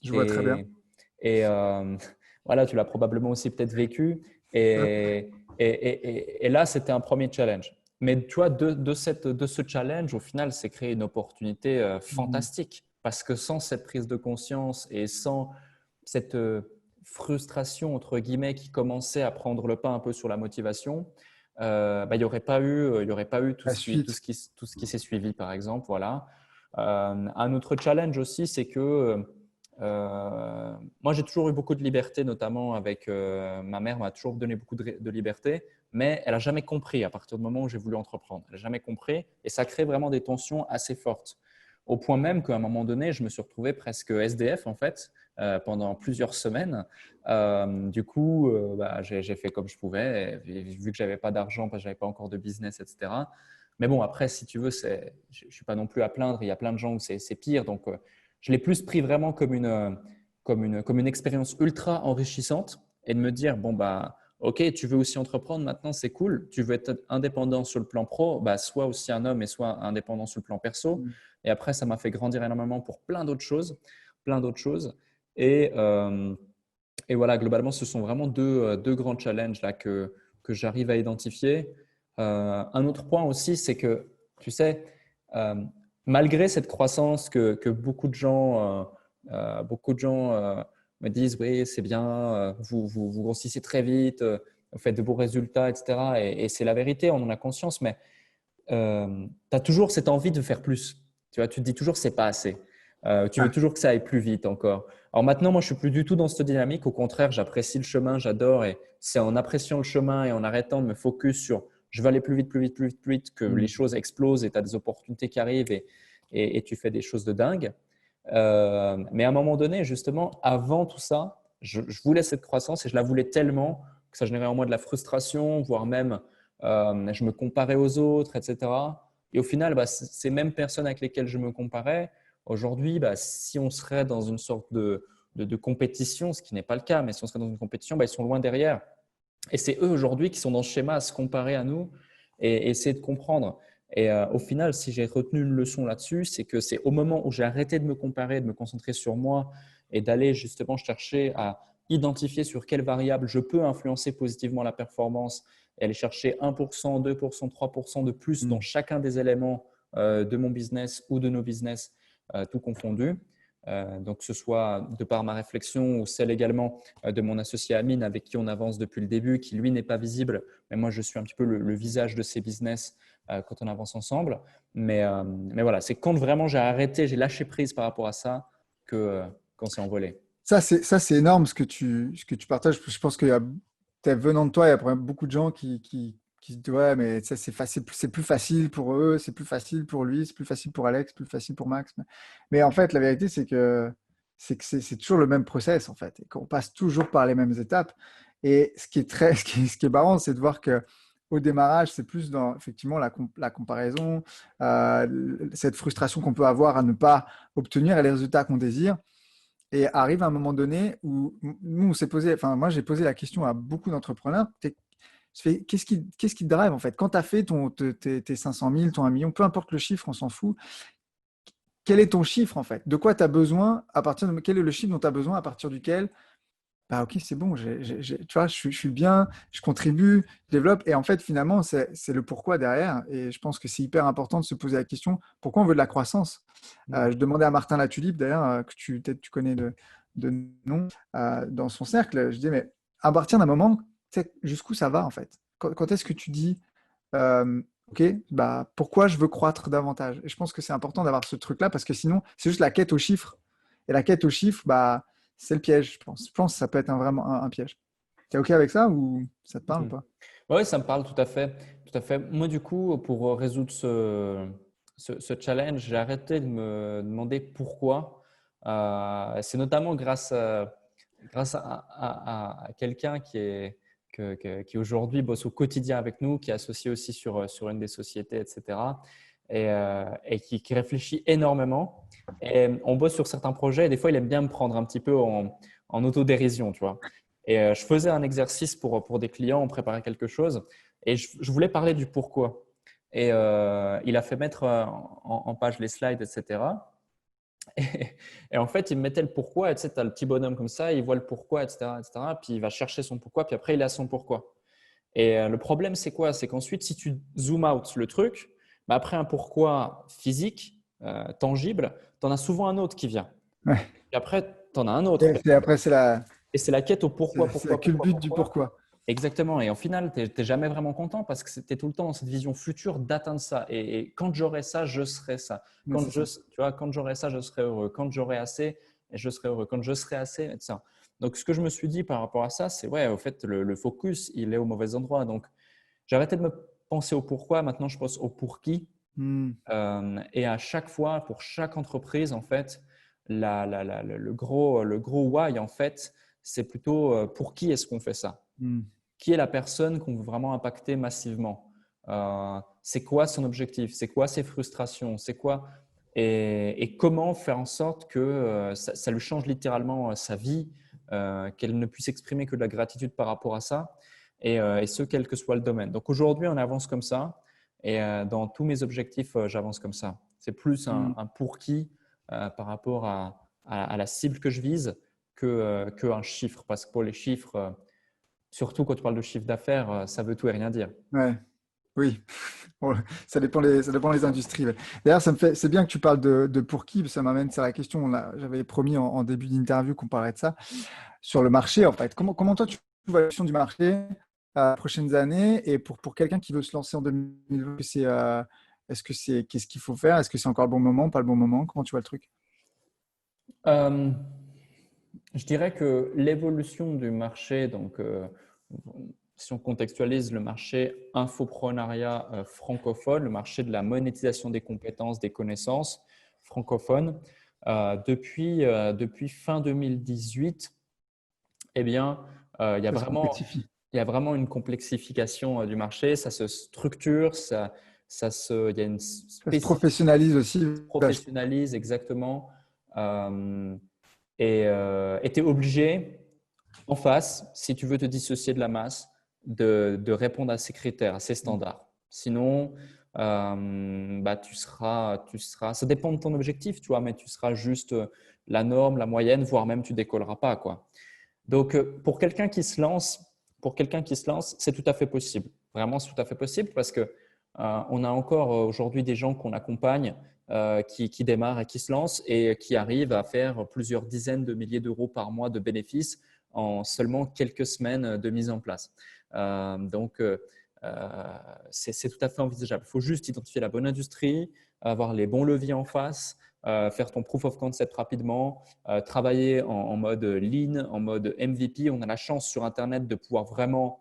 Je vois très bien. T'es- et voilà, tu l'as probablement aussi peut-être vécu. Et là, c'était un premier challenge. Mais tu vois, de ce challenge, au final, c'est créé une opportunité Mm. fantastique. Parce que sans cette prise de conscience et sans cette frustration, entre guillemets, qui commençait à prendre le pas un peu sur la motivation, il n'y aurait pas eu, il y aurait pas eu tout La ce qui, tout suite. ce qui, tout ce qui s'est suivi, par exemple. Voilà. Un autre challenge aussi, c'est que moi, j'ai toujours eu beaucoup de liberté, notamment avec ma mère m'a toujours donné beaucoup de liberté, mais elle n'a jamais compris à partir du moment où j'ai voulu entreprendre. Elle n'a jamais compris et ça crée vraiment des tensions assez fortes. Au point même qu'à un moment donné, je me suis retrouvé presque SDF en fait pendant plusieurs semaines. Du coup, j'ai fait comme je pouvais, et vu que j'avais pas d'argent, parce que j'avais pas encore de business, etc. Mais bon, après, si tu veux, je suis pas non plus à plaindre. Il y a plein de gens où c'est pire, donc je l'ai plus pris vraiment comme une expérience ultra enrichissante et de me dire, bon, ok, tu veux aussi entreprendre maintenant, c'est cool. Tu veux être indépendant sur le plan pro, sois aussi un homme et sois indépendant sur le plan perso. Mm. Et après, ça m'a fait grandir énormément pour plein d'autres choses, plein d'autres choses. Et, euh, et voilà, globalement, ce sont vraiment deux grands challenges là que j'arrive à identifier. Un autre point aussi, c'est que, tu sais, euh, malgré cette croissance que beaucoup de gens me disent, oui, c'est bien, vous grossissez très vite, vous faites de beaux résultats, etc. Et c'est la vérité, on en a conscience, mais tu as toujours cette envie de faire plus. Tu vois, tu te dis toujours c'est pas assez. Tu veux Ah, toujours que ça aille plus vite encore. Alors maintenant, moi, je suis plus du tout dans cette dynamique. Au contraire, j'apprécie le chemin, j'adore. Et c'est en appréciant le chemin et en arrêtant de me focus sur je vais aller plus vite, plus vite, plus vite, plus vite que les mm. choses explosent et tu as des opportunités qui arrivent et tu fais des choses de dingue. Mais à un moment donné, justement, avant tout ça, je voulais cette croissance et je la voulais tellement que ça générait en moi de la frustration, voire même je me comparais aux autres, etc. Et au final, ces mêmes personnes avec lesquelles je me comparais, aujourd'hui, si on serait dans une sorte de compétition, ce qui n'est pas le cas, mais si on serait dans une compétition, ils sont loin derrière. Et c'est eux aujourd'hui qui sont dans ce schéma à se comparer à nous et essayer de comprendre. Et au final, si j'ai retenu une leçon là-dessus, c'est que c'est au moment où j'ai arrêté de me comparer, de me concentrer sur moi et d'aller justement chercher à identifier sur quelles variables je peux influencer positivement la performance et aller chercher 1%, 2%, 3% de plus dans Mm. chacun des éléments de mon business ou de nos business, tout confondu. Donc, que ce soit de par ma réflexion ou celle également de mon associé Amine avec qui on avance depuis le début, qui lui n'est pas visible, mais moi je suis un petit peu le visage de ses business quand on avance ensemble. Mais voilà, c'est quand vraiment j'ai arrêté, j'ai lâché prise par rapport à ça qu'on s'est envolé. Ça, c'est énorme ce que tu partages. Je pense qu'il y a, venant de toi, il y a probablement beaucoup de gens qui se disent, ouais, mais ça, c'est plus facile pour eux, c'est plus facile pour lui, c'est plus facile pour Alex, plus facile pour Max. Mais en fait, la vérité, c'est toujours le même process, en fait, et qu'on passe toujours par les mêmes étapes. Et ce qui est marrant, c'est de voir que au démarrage, c'est plus dans effectivement la comparaison, cette frustration qu'on peut avoir à ne pas obtenir les résultats qu'on désire. Et arrive un moment donné où nous, on s'est posé, enfin, moi, j'ai posé la question à beaucoup d'entrepreneurs. Qu'est-ce qui te drive en fait? Quand tu as fait tes 500 000, ton 1 million, peu importe le chiffre, on s'en fout. Quel est ton chiffre en fait? De quoi tu as besoin à partir de quel est le chiffre dont tu as besoin à partir duquel, bah ok, c'est bon, tu vois, je suis bien, je contribue, je développe. Et en fait, finalement, c'est le pourquoi derrière. Et je pense que c'est hyper important de se poser la question, pourquoi on veut de la croissance? Je demandais à Martin Latulippe, d'ailleurs, que peut-être tu connais de nom, dans son cercle, je dis, mais à partir d'un moment, tu sais, jusqu'où ça va en fait? Quand est-ce que tu dis, ok, bah, pourquoi je veux croître davantage? Et je pense que c'est important d'avoir ce truc-là parce que sinon, c'est juste la quête aux chiffres. Et la quête aux chiffres, bah, c'est le piège, je pense. Je pense que ça peut être vraiment un piège. Tu es OK avec ça ou ça te parle ou Mhm. pas? Oui, ça me parle tout à fait. Tout à fait. Moi, du coup, pour résoudre ce challenge, j'ai arrêté de me demander pourquoi. C'est notamment grâce à quelqu'un qui aujourd'hui bosse au quotidien avec nous, qui est associé aussi sur une des sociétés, etc. Et qui réfléchit énormément. Et on bosse sur certains projets et des fois, il aime bien me prendre un petit peu en autodérision, tu vois. Et je faisais un exercice pour des clients, on préparait quelque chose et je voulais parler du pourquoi. Et il a fait mettre en page les slides, etc. Et en fait, il me mettait le pourquoi. Et tu sais, tu as le petit bonhomme comme ça, il voit le pourquoi, etc., etc. Puis il va chercher son pourquoi, puis après, il a son pourquoi. Et le problème, c'est quoi? C'est qu'ensuite, si tu zoom out le truc, bah, après un pourquoi physique, tangible, tu en as souvent un autre qui vient. Ouais. Puis après, tu en as un autre. Et après, Et c'est la quête au pourquoi, c'est la pourquoi, pourquoi, culbute du pourquoi. pourquoi. Exactement. Et au final, tu n'es jamais vraiment content parce que tu es tout le temps dans cette vision future d'atteindre ça. Et quand j'aurai ça, je serai ça. Mais c'est ça. Tu vois, quand j'aurai ça, je serai heureux. Quand j'aurai assez, je serai heureux. Quand je serai assez, etc. Donc, ce que je me suis dit par rapport à ça, c'est ouais, au fait, le focus, il est au mauvais endroit. Donc, j'ai arrêté de me penser au pourquoi. Maintenant, je pense au pour qui. Hmm, Et à chaque fois, pour chaque entreprise, en fait, le gros why, en fait, c'est plutôt pour qui est-ce qu'on fait ça? hmm, Qui est la personne qu'on veut vraiment impacter massivement? C'est quoi son objectif? C'est quoi ses frustrations? C'est quoi et comment faire en sorte que ça lui change littéralement sa vie, qu'elle ne puisse exprimer que de la gratitude par rapport à ça, et ce, quel que soit le domaine. Donc aujourd'hui, on avance comme ça, et dans tous mes objectifs, j'avance comme ça. C'est plus hmm. un pour qui par rapport à la cible que je vise que un chiffre, parce que pour les chiffres, surtout quand tu parles de chiffre d'affaires, ça veut tout et rien dire. Ouais, oui. Bon, ça dépend les industries. Ouais. D'ailleurs, c'est bien que tu parles de pour qui, parce que ça m'amène, c'est la question. J'avais promis en début d'interview qu'on parlerait de ça sur le marché, en fait. Comment toi tu vois la question du marché les prochaines années et pour quelqu'un qui veut se lancer en 2020, qu'est-ce qu'il faut faire? Est-ce que c'est encore le bon moment, pas le bon moment? Comment tu vois le truc? Euh, je dirais que l'évolution du marché, donc si on contextualise le marché infoprenariat francophone, le marché de la monétisation des compétences, des connaissances francophones, depuis fin 2018, eh bien, il y a Ça se vraiment, complexifie. il y a vraiment une complexification du marché, ça se structure, il y a une Ça se professionnalise aussi vachement. professionnalise exactement. Euh, et tu es obligé, en face, si tu veux te dissocier de la masse, de répondre à ces critères, à ces standards. Sinon, bah, ça dépend de ton objectif, tu vois, mais tu seras juste la norme, la moyenne, voire même tu décolleras pas, quoi. Donc, pour quelqu'un qui se lance, c'est tout à fait possible. Vraiment, c'est tout à fait possible parce que on a encore aujourd'hui des gens qu'on accompagne qui démarrent et qui se lancent et qui arrivent à faire plusieurs dizaines de milliers d'euros par mois de bénéfices en seulement quelques semaines de mise en place. Donc, c'est tout à fait envisageable. Il faut juste identifier la bonne industrie, avoir les bons leviers en face, faire ton proof of concept rapidement, travailler en mode lean, en mode MVP. On a la chance sur Internet de pouvoir vraiment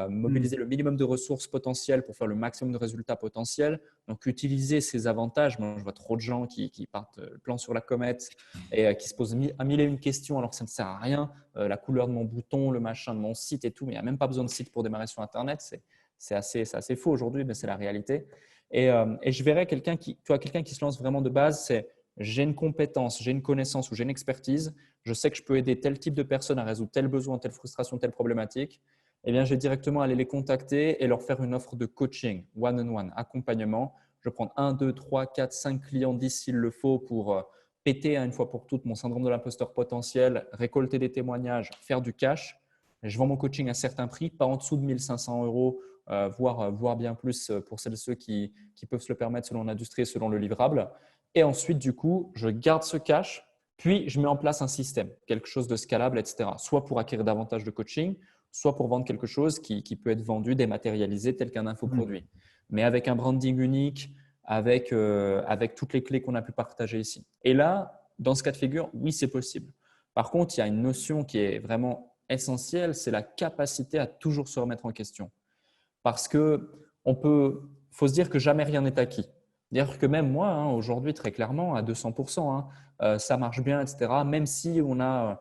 mobiliser le minimum de ressources potentielles pour faire le maximum de résultats potentiels. Donc, utiliser ces avantages. Moi, je vois trop de gens qui partent le plan sur la comète et qui se posent un mille et une questions alors que ça ne sert à rien. La couleur de mon bouton, le machin de mon site et tout, mais il n'y a même pas besoin de site pour démarrer sur Internet. C'est assez faux aujourd'hui, mais c'est la réalité. Et je verrais quelqu'un qui se lance vraiment de base, c'est j'ai une compétence, j'ai une connaissance ou j'ai une expertise, je sais que je peux aider tel type de personne à résoudre tel besoin, telle frustration, telle problématique. Eh bien, je vais directement aller les contacter et leur faire une offre de coaching, one-on-one, accompagnement. Je vais prendre 1, 2, 3, 4, 5 clients, 10 s'il le faut pour péter une fois pour toutes mon syndrome de l'imposteur potentiel, récolter des témoignages, faire du cash. Je vends mon coaching à certains prix, pas en dessous de 1 500 euros, voire bien plus pour celles et ceux qui peuvent se le permettre selon l'industrie et selon le livrable. Et ensuite, du coup, je garde ce cash, puis je mets en place un système, quelque chose de scalable, etc. Soit pour acquérir davantage de coaching, soit pour vendre quelque chose qui peut être vendu, dématérialisé, tel qu'un infoproduit. Mais avec un branding unique, avec toutes les clés qu'on a pu partager ici. Et là, dans ce cas de figure, oui, c'est possible. Par contre, il y a une notion qui est vraiment essentielle, c'est la capacité à toujours se remettre en question. Parce que faut se dire que jamais rien n'est acquis. C'est-à-dire que même moi, aujourd'hui, très clairement, à 200%, ça marche bien, etc. Même si on a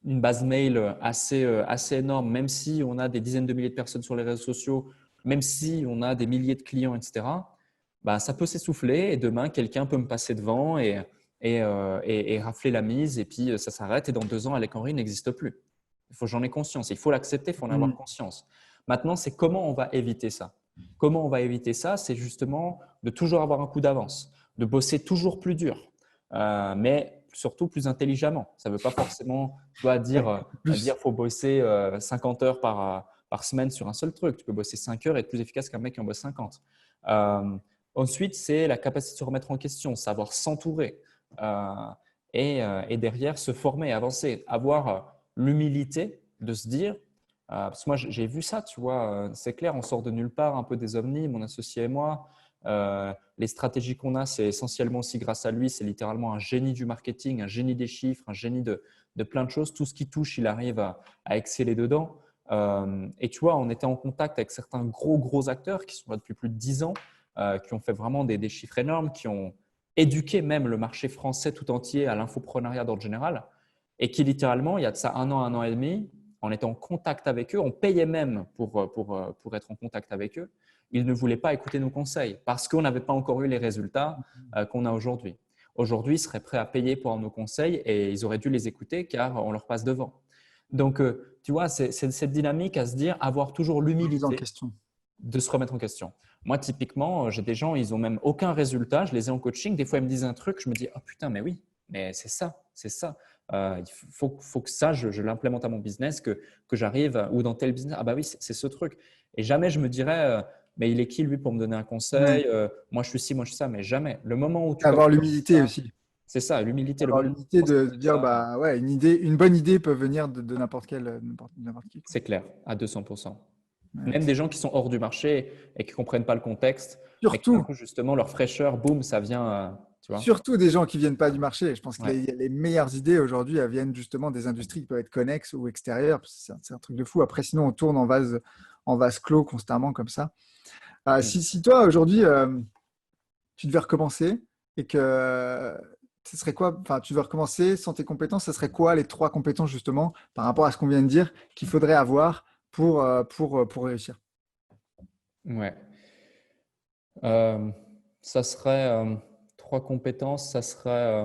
une base mail assez énorme, même si on a des dizaines de milliers de personnes sur les réseaux sociaux, même si on a des milliers de clients, etc., bah, ça peut s'essouffler et demain, quelqu'un peut me passer devant et rafler la mise et puis ça s'arrête et dans 2 ans, Alec Henry n'existe plus. J'en ai conscience. Il faut l'accepter, il faut en avoir conscience. Maintenant, c'est comment on va éviter ça. Comment on va éviter ça? C'est justement de toujours avoir un coup d'avance, de bosser toujours plus dur, mais surtout plus intelligemment. Ça ne veut pas forcément dire faut bosser 50 heures par semaine sur un seul truc. Tu peux bosser 5 heures et être plus efficace qu'un mec qui en bosse 50. Ensuite, c'est la capacité de se remettre en question, savoir s'entourer et derrière se former, avancer, avoir l'humilité de se dire, parce que moi j'ai vu ça, tu vois, c'est clair, on sort de nulle part, un peu des ovnis, mon associé et moi. Les stratégies qu'on a, c'est essentiellement aussi grâce à lui. C'est littéralement un génie du marketing, un génie des chiffres, un génie de plein de choses. Tout ce qui touche, il arrive à exceller dedans. Et tu vois, on était en contact avec certains gros acteurs qui sont là depuis plus de 10 ans, qui ont fait vraiment des chiffres énormes, qui ont éduqué même le marché français tout entier à l'infoprenariat d'ordre général et qui littéralement, il y a de ça un an et demi, on était en contact avec eux, on payait même pour être en contact avec eux. Ils ne voulaient pas écouter nos conseils parce qu'on n'avait pas encore eu les résultats qu'on a aujourd'hui. Aujourd'hui, ils seraient prêts à payer pour nos conseils et ils auraient dû les écouter car on leur passe devant. Donc, tu vois, c'est cette dynamique à se dire, avoir toujours l'humilité de se remettre en question. Moi, typiquement, j'ai des gens, ils n'ont même aucun résultat. Je les ai en coaching. Des fois, ils me disent un truc, je me dis, oh putain, mais oui, mais c'est ça, c'est ça. Il faut que ça, je l'implémente à mon business, que j'arrive, ou dans tel business, ah bah oui, c'est ce truc. Et jamais je me dirais, mais il est qui lui pour me donner un conseil? Moi, je suis ci, moi, je suis ça, mais jamais. Le moment où tu Avoir commences l'humilité aussi. c'est ça, l'humilité. Le Avoir moment où tu l'humilité commences à de faire dire, ça, bah ouais, une bonne idée peut venir de n'importe qui. c'est clair, à 200%. Ouais, Même des gens qui sont hors du marché et qui ne comprennent pas le contexte, mais qui d'un surtout, coup, justement, leur fraîcheur, boum, ça vient, tu vois. surtout des gens qui viennent pas du marché. Je pense que Ouais. les meilleures idées aujourd'hui, elles viennent justement des industries qui peuvent être connexes ou extérieures. C'est un truc de fou. Après, sinon, on tourne en vase clos constamment comme ça. Mm. Si toi, aujourd'hui, tu devais recommencer et que ce serait quoi? Enfin, tu devais recommencer sans tes compétences, ce serait quoi les 3 compétences justement par rapport à ce qu'on vient de dire qu'il faudrait avoir pour réussir? Ouais. Euh, Ça serait 3 compétences, ça serait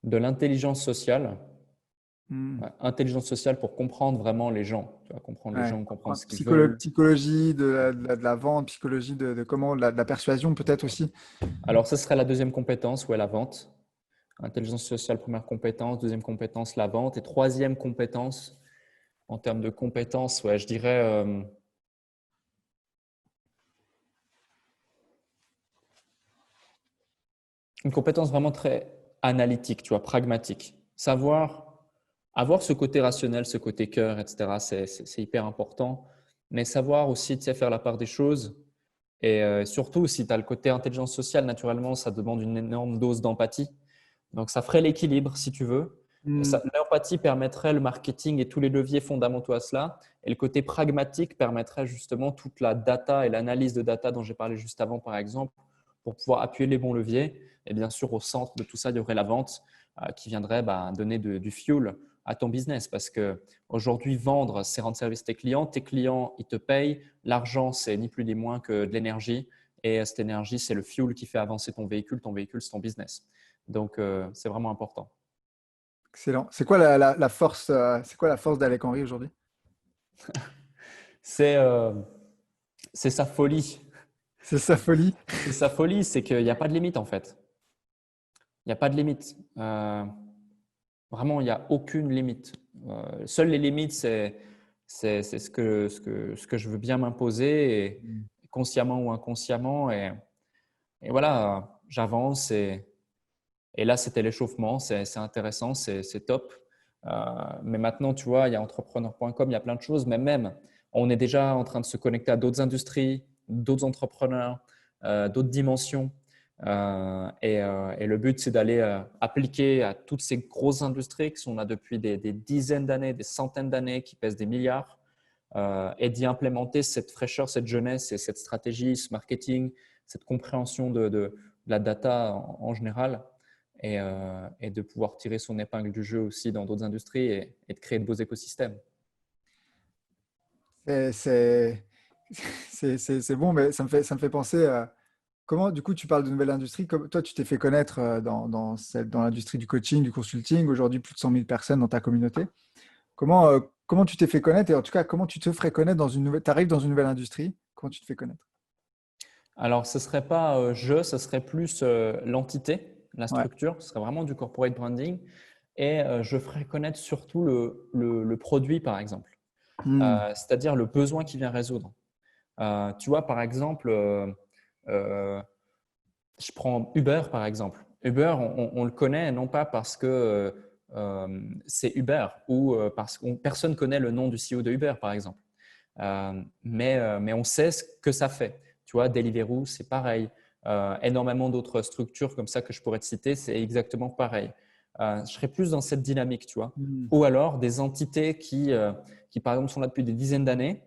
de l'intelligence sociale. Hmm. Ouais, intelligence sociale pour comprendre vraiment les gens, tu vois, comprendre les Ouais. gens, comprendre ce qu'ils veulent. Psychologie de la vente, psychologie de comment, de la persuasion peut-être aussi. Alors, ce serait la deuxième compétence, ouais, la vente. Intelligence sociale, première compétence. Deuxième compétence, la vente. Et troisième compétence, en termes de compétences, ouais, je dirais une compétence vraiment très analytique, tu vois, pragmatique. Savoir avoir ce côté rationnel, ce côté cœur, etc., c'est hyper important. Mais savoir aussi, tu sais, faire la part des choses Et surtout, si tu as le côté intelligence sociale, naturellement, ça demande une énorme dose d'empathie. Donc, ça ferait l'équilibre, si tu veux. Hmm. L'empathie permettrait le marketing et tous les leviers fondamentaux à cela. Et le côté pragmatique permettrait justement toute la data et l'analyse de data dont j'ai parlé juste avant, par exemple, pour pouvoir appuyer les bons leviers. Et bien sûr, au centre de tout ça, il y aurait la vente qui viendrait donner du fuel à ton business. Parce qu'aujourd'hui, vendre, c'est rendre service à tes clients. Tes clients, ils te payent. L'argent, c'est ni plus ni moins que de l'énergie. Et cette énergie, c'est le fuel qui fait avancer ton véhicule. Ton véhicule, c'est ton business. Donc, c'est vraiment important. Excellent. C'est quoi la force, c'est quoi la force d'Alec Henry aujourd'hui? C'est euh, c'est sa folie. C'est sa folie. C'est sa folie, c'est qu'il n'y a pas de limite en fait. Il n'y a pas de limite. Vraiment, il n'y a aucune limite. Seules les limites, c'est ce que je veux bien m'imposer, et, Hmm. consciemment ou inconsciemment. Et voilà, j'avance. Et là, c'était l'échauffement. C'est intéressant, c'est top. Mais maintenant, tu vois, il y a entrepreneur.com, il y a plein de choses. Mais même, on est déjà en train de se connecter à d'autres industries, d'autres entrepreneurs, d'autres dimensions. Et le but, c'est d'aller appliquer à toutes ces grosses industries qui sont là depuis des dizaines d'années, des centaines d'années, qui pèsent des milliards, et d'y implémenter cette fraîcheur, cette jeunesse et cette stratégie, ce marketing, cette compréhension de la data en général, et de pouvoir tirer son épingle du jeu aussi dans d'autres industries, et de créer de beaux écosystèmes. C'est c'est- c'est bon, mais ça me fait penser à comment, du coup, tu parles de nouvelle industrie. Comme, toi, tu t'es fait connaître dans l'industrie du coaching, du consulting. Aujourd'hui, plus de 100 000 personnes dans ta communauté. Comment tu t'es fait connaître et en tout cas, comment tu te ferais connaître dans une nouvelle… Tu arrives dans une nouvelle industrie, comment tu te fais connaître? Alors, ce ne serait pas ce serait plus l'entité, la Ouais. structure, ce serait vraiment du corporate branding. Et je ferais connaître surtout le produit, par exemple. Hmm. C'est-à-dire le besoin qui vient résoudre. Tu vois, par exemple, euh, je prends Uber, par exemple. Uber, on le connaît non pas parce que c'est Uber, ou parce que personne connaît le nom du CEO de Uber, par exemple. Mais on sait ce que ça fait. Tu vois, Deliveroo, c'est pareil. Énormément d'autres structures comme ça que je pourrais te citer, c'est exactement pareil. Je serais plus dans cette dynamique, tu vois. Hmm. Ou alors des entités qui, par exemple, sont là depuis des dizaines d'années,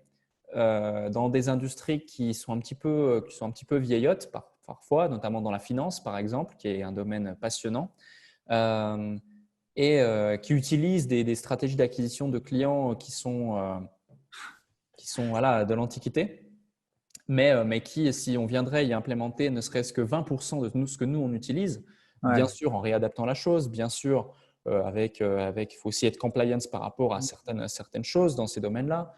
dans des industries qui sont un petit peu vieillottes parfois, notamment dans la finance, par exemple, qui est un domaine passionnant, euh, et qui utilisent des stratégies d'acquisition de clients qui sont voilà, de l'Antiquité, mais qui, si on viendrait y implémenter ne serait-ce que 20% de nous, ce que nous, on utilise, bien Ouais. sûr en réadaptant la chose, bien sûr il faut aussi être compliance par rapport à certaines choses dans ces domaines-là,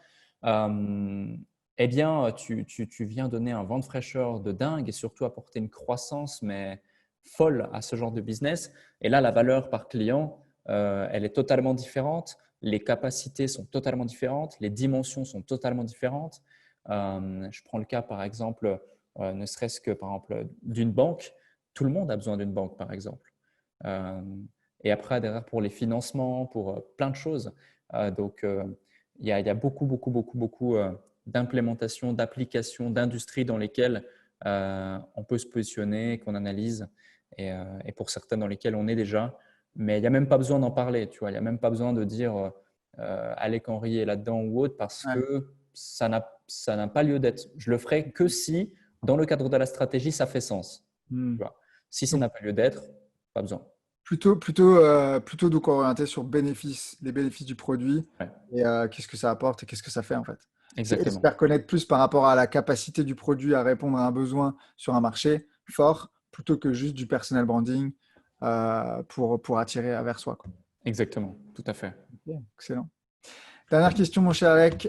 eh bien, tu viens donner un vent de fraîcheur de dingue, et surtout apporter une croissance, mais folle, à ce genre de business. Et là, la valeur par client, elle est totalement différente. Les capacités sont totalement différentes. Les dimensions sont totalement différentes. Je prends le cas, par exemple, ne serait-ce que par exemple d'une banque. Tout le monde a besoin d'une banque, par exemple. Euh, et après, derrière, pour les financements, pour plein de choses. Donc, il y a beaucoup, beaucoup, beaucoup, beaucoup d'implémentations, d'applications, d'industries dans lesquelles on peut se positionner, qu'on analyse, et pour certaines dans lesquelles on est déjà. Mais il n'y a même pas besoin d'en parler, tu vois. Il n'y a même pas besoin de dire Alec Henry est là-dedans ou autre, parce Ouais. que ça n'a pas lieu d'être. Je le ferai que si, dans le cadre de la stratégie, ça fait sens. Hmm. Tu vois. Si ça Donc, n'a pas lieu d'être, pas besoin. plutôt donc orienté sur les bénéfices du produit Ouais, et qu'est-ce que ça apporte et qu'est-ce que ça fait en fait. Et se exactement. faire connaître plus par rapport à la capacité du produit à répondre à un besoin sur un marché fort, plutôt que juste du personal branding pour attirer vers soi, quoi. Exactement. Tout à fait. Ok, excellent. Dernière question, mon cher Alec.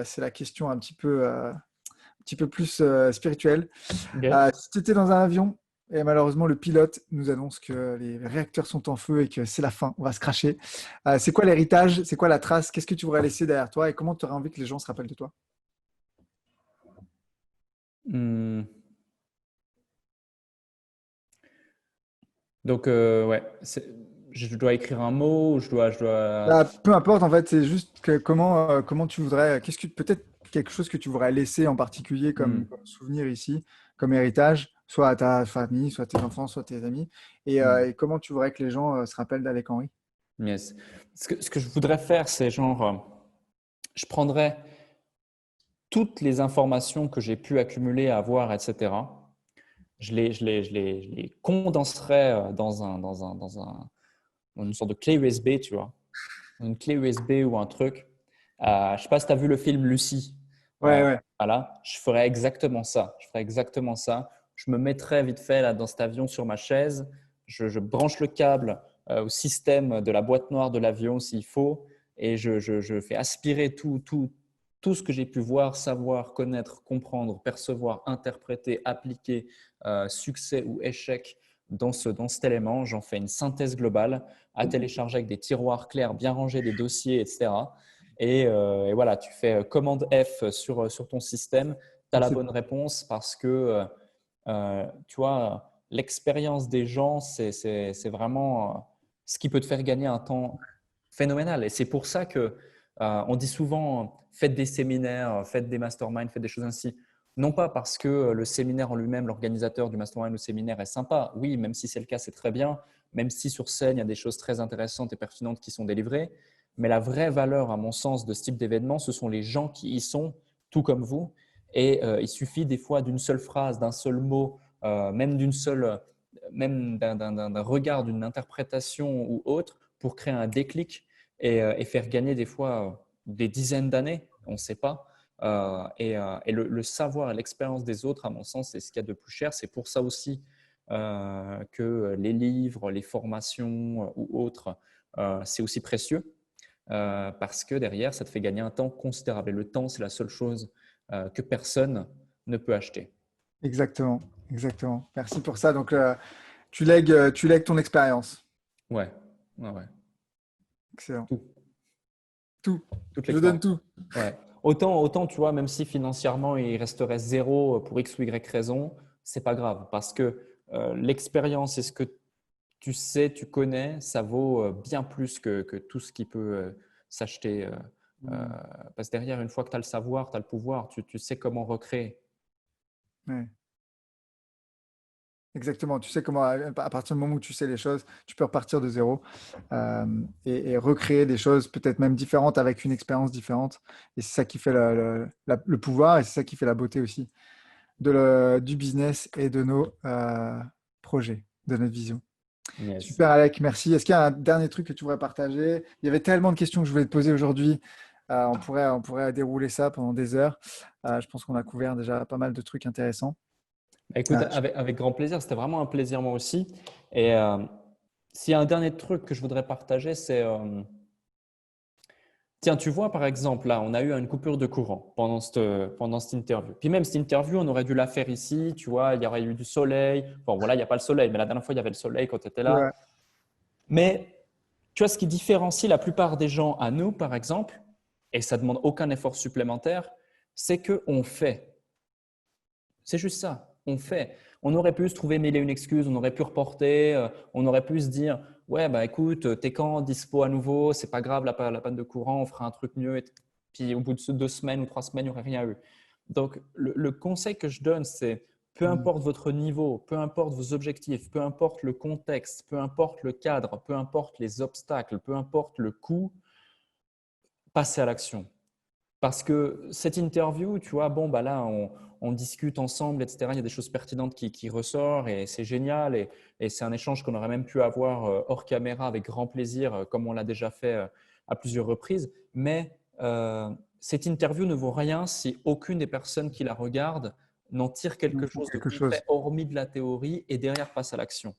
C'est la question un petit peu plus spirituelle. Ok. Si tu étais dans un avion et malheureusement le pilote nous annonce que les réacteurs sont en feu et que c'est la fin, on va se cracher, c'est quoi l'héritage? C'est quoi la trace? Qu'est-ce que tu voudrais laisser derrière toi et comment tu aurais envie que les gens se rappellent de toi? Hmm. Donc, ouais, je dois écrire un mot, ou je dois… Peu importe, en fait, c'est juste que comment tu voudrais, qu'est-ce que peut-être quelque chose que tu voudrais laisser en particulier comme souvenir ici, comme héritage, soit à ta famille, soit à tes enfants, soit à tes amis. Et comment tu voudrais que les gens se rappellent d'Alec Henry? Yes. Ce que je voudrais faire, c'est genre, je prendrais toutes les informations que j'ai pu accumuler, avoir, etc. Je les condenserais dans une sorte de clé USB, tu vois. Une clé USB ou un truc. Je ne sais pas si tu as vu le film Lucie. Ouais, ouais. Voilà, je ferais exactement ça. Je ferais exactement ça. Je me mettrais vite fait là, dans cet avion sur ma chaise. Je branche le câble au système de la boîte noire de l'avion s'il faut. Et je fais aspirer tout ce que j'ai pu voir, savoir, connaître, comprendre, percevoir, interpréter, appliquer, succès ou échec dans cet élément. J'en fais une synthèse globale à télécharger avec des tiroirs clairs, bien rangés, des dossiers, etc. Et voilà, tu fais commande F sur ton système, tu as Donc, la c'est bonne réponse parce que, tu vois, l'expérience des gens, c'est vraiment ce qui peut te faire gagner un temps phénoménal. Et c'est pour ça que on dit souvent, faites des séminaires, faites des masterminds, faites des choses ainsi. Non pas parce que le séminaire en lui-même, l'organisateur du mastermind ou séminaire est sympa. Oui, même si c'est le cas, c'est très bien. Même si sur scène, il y a des choses très intéressantes et pertinentes qui sont délivrées. Mais la vraie valeur, à mon sens, de ce type d'événement, ce sont les gens qui y sont, tout comme vous. Et il suffit des fois d'une seule phrase, d'un seul mot, même d'un regard, d'une interprétation ou autre, pour créer un déclic et faire gagner des fois des dizaines d'années, on ne sait pas. Et le savoir et l'expérience des autres, à mon sens, c'est ce qu'il y a de plus cher. C'est pour ça aussi que les livres, les formations ou autres, c'est aussi précieux parce que derrière, ça te fait gagner un temps considérable. Et le temps, c'est la seule chose que personne ne peut acheter. exactement, exactement. Merci pour ça. Donc, tu lègues ton expérience. Ouais, ouais, ouais. Excellent. Tout, Tout. toute Je donne l'expérience. tout. Ouais. Autant, tu vois, même si financièrement, il resterait zéro pour X ou Y raison, c'est pas grave parce que l'expérience et ce que tu sais, tu connais, ça vaut bien plus que tout ce qui peut s'acheter. Euh, Mm. parce que derrière, une fois que tu as le savoir, tu as le pouvoir, tu sais comment recréer. Ouais. Exactement. Tu sais comment, à partir du moment où tu sais les choses, tu peux repartir de zéro et recréer des choses peut-être même différentes avec une expérience différente. Et c'est ça qui fait le pouvoir et c'est ça qui fait la beauté aussi du business et de nos projets, de notre vision. Yes. Super, Alec, merci. Est-ce qu'il y a un dernier truc que tu voudrais partager? Il y avait tellement de questions que je voulais te poser aujourd'hui. On pourrait dérouler ça pendant des heures. Je pense qu'on a couvert déjà pas mal de trucs intéressants. Bah, écoute, avec grand plaisir. C'était vraiment un plaisir moi aussi. Et s'il y a un dernier truc que je voudrais partager, c'est tiens, tu vois, par exemple, là, on a eu une coupure de courant pendant cette interview. Puis même cette interview, on aurait dû la faire ici, tu vois, il y aurait eu du soleil. Bon, voilà, il n'y a pas le soleil, mais la dernière fois, il y avait le soleil quand tu étais là. Ouais, Mais tu vois, ce qui différencie la plupart des gens à nous, par exemple, et ça ne demande aucun effort supplémentaire, c'est qu'on fait. C'est juste ça, on fait. On aurait pu se trouver mille et une excuses, on aurait pu reporter, on aurait pu se dire ouais, bah écoute, t'es quand dispo à nouveau, c'est pas grave, la panne de courant, on fera un truc mieux. Et puis au bout de 2 semaines ou 3 semaines, il n'y aurait rien eu. Donc le conseil que je donne, c'est peu mm, importe votre niveau, peu importe vos objectifs, peu importe le contexte, peu importe le cadre, peu importe les obstacles, peu importe le coût, passez à l'action. Parce que cette interview, tu vois, bon, bah là, on discute ensemble, etc. Il y a des choses pertinentes qui ressortent et c'est génial. Et c'est un échange qu'on aurait même pu avoir hors caméra avec grand plaisir, comme on l'a déjà fait à plusieurs reprises. Mais cette interview ne vaut rien si aucune des personnes qui la regardent n'en tire mm, quelque pour chose de quelque concret, chose. hormis de la théorie, et derrière passe à l'action.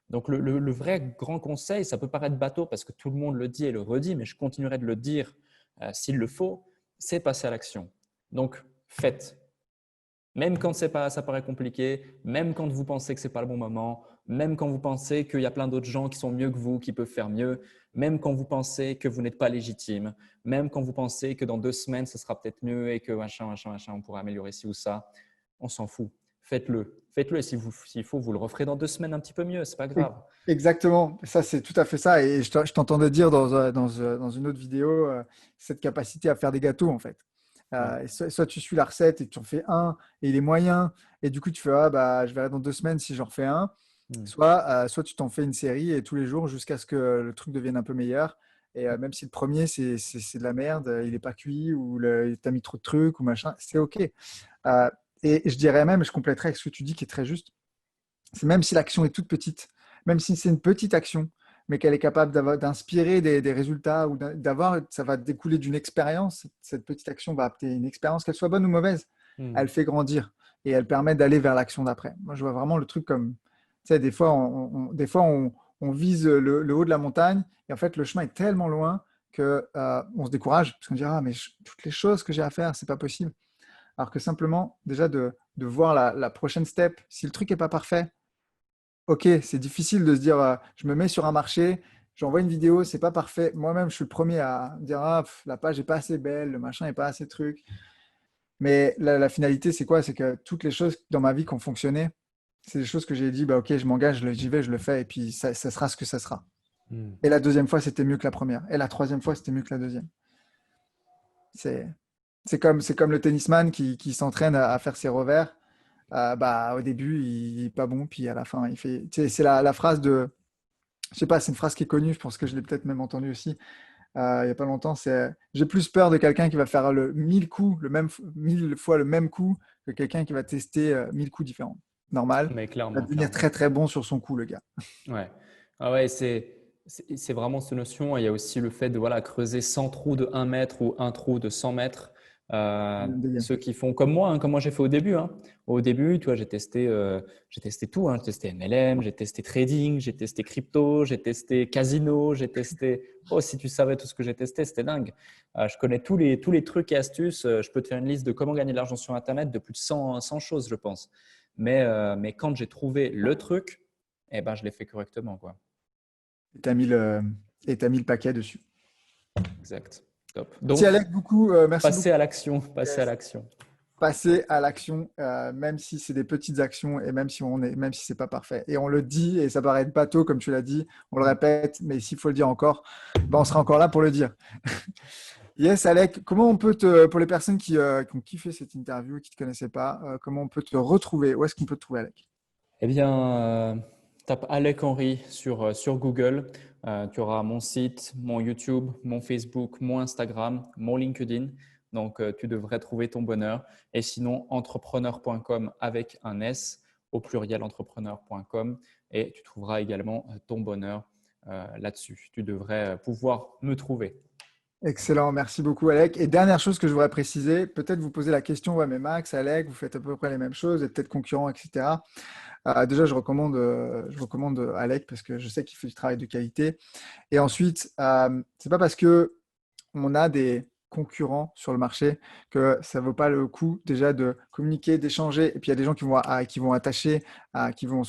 Donc, le vrai grand conseil, ça peut paraître bateau parce que tout le monde le dit et le redit, mais je continuerai de le dire s'il le faut, c'est passer à l'action. Donc, faites. Même quand ça paraît compliqué, même quand vous pensez que ce n'est pas le bon moment, même quand vous pensez qu'il y a plein d'autres gens qui sont mieux que vous, qui peuvent faire mieux, même quand vous pensez que vous n'êtes pas légitime, même quand vous pensez que dans 2 semaines, ce sera peut-être mieux et que machin, machin, machin, on pourra améliorer ci ou ça, on s'en fout. Faites-le. Faites-le et s'il faut, vous le referez dans 2 semaines un petit peu mieux, c'est pas E- grave. Exactement, ça c'est tout à fait ça. Et je t'entendais dire dans une autre vidéo cette capacité à faire des gâteaux en fait. Ouais. Et soit tu suis la recette et tu en fais un et il est moyen, et du coup tu fais ah, bah, je verrai dans 2 semaines si j'en refais un. Hmm. Soit tu t'en fais une série et tous les jours jusqu'à ce que le truc devienne un peu meilleur. Et même si le premier c'est de la merde, il n'est pas cuit ou tu as mis trop de trucs ou machin, c'est OK. Euh, et je dirais même, je compléterais avec ce que tu dis qui est très juste, c'est même si l'action est toute petite, même si c'est une petite action, mais qu'elle est capable d'inspirer des résultats ou ça va découler d'une expérience. Cette petite action va apporter une expérience, qu'elle soit bonne ou mauvaise. Hmm. Elle fait grandir et elle permet d'aller vers l'action d'après. Moi, je vois vraiment le truc comme, tu sais, on vise le haut de la montagne et en fait, le chemin est tellement loin que on se décourage parce qu'on dit, ah, mais toutes les choses que j'ai à faire, c'est pas possible. Alors que simplement, déjà de voir la prochaine step, si le truc est pas parfait, ok, c'est difficile de se dire, je me mets sur un marché, j'envoie une vidéo, c'est pas parfait. Moi-même, je suis le premier à me dire, ah, la page est pas assez belle, le machin est pas assez truc. Mais la finalité, c'est quoi? C'est que toutes les choses dans ma vie qui ont fonctionné, c'est des choses que j'ai dit, bah ok, je m'engage, j'y vais, je le fais, et puis ça sera ce que ça sera. Hmm. Et la deuxième fois, c'était mieux que la première. Et la troisième fois, c'était mieux que la deuxième. C'est, c'est comme le tennisman qui s'entraîne à faire ses revers. Bah, au début, il est pas bon, puis à la fin, il fait. Tu sais, c'est la phrase de. Je sais pas, c'est une phrase qui est connue, je pense que je l'ai peut-être même entendue aussi il y a pas longtemps. C'est j'ai plus peur de quelqu'un qui va faire 1000 coups, 1000 fois le même coup, que quelqu'un qui va tester 1000 coups différents. Normal, Mais il va clairement, devenir clairement. très très bon sur son coup, le gars. Ouais. Ah ouais, c'est vraiment cette notion. Il y a aussi le fait de voilà, creuser 100 trous de 1 mètre ou un trou de 100 mètres. Même délire. Ceux qui font comme moi, hein, comme moi j'ai fait au début. Hein. Au début, tu vois, j'ai testé tout. Hein. J'ai testé MLM, j'ai testé trading, j'ai testé crypto, j'ai testé casino, j'ai testé. Oh, si tu savais tout ce que j'ai testé, c'était dingue. Je connais tous les trucs et astuces. Je peux te faire une liste de comment gagner de l'argent sur Internet de plus de 100 choses, je pense. Mais quand j'ai trouvé le truc, eh ben, je l'ai fait correctement, quoi. Et t'as mis le paquet dessus. Exact. Top. Merci Donc, Alex, beaucoup. Merci beaucoup. passer à l'action, passer à Yes. l'action. Passer à l'action, même si c'est des petites actions et même si c'est pas parfait. Et on le dit, et ça paraît être bateau, comme tu l'as dit, on le Mm. répète, mais s'il faut le dire encore, ben on sera encore là pour le dire. Yes, Alec, comment on peut pour les personnes qui ont kiffé cette interview, qui ne te connaissaient pas, comment on peut te retrouver? Où est-ce qu'on peut te trouver, Alec? Eh bien, tape Alec Henry sur Google. Tu auras mon site, mon YouTube, mon Facebook, mon Instagram, mon LinkedIn. Donc, tu devrais trouver ton bonheur. Et sinon, entrepreneur.com avec un S, au pluriel entrepreneur.com. Et tu trouveras également ton bonheur là-dessus. Tu devrais pouvoir me trouver. Excellent, merci beaucoup, Alec. Et dernière chose que je voudrais préciser, peut-être vous poser la question, ouais, mais Max, Alec, vous faites à peu près les mêmes choses, vous êtes peut-être concurrents, etc. Déjà, je recommande Alec parce que je sais qu'il fait du travail de qualité. Et ensuite, c'est pas parce que on a des concurrents sur le marché que ça vaut pas le coup déjà de communiquer, d'échanger. Et puis il y a des gens qui vont attacher, qui vont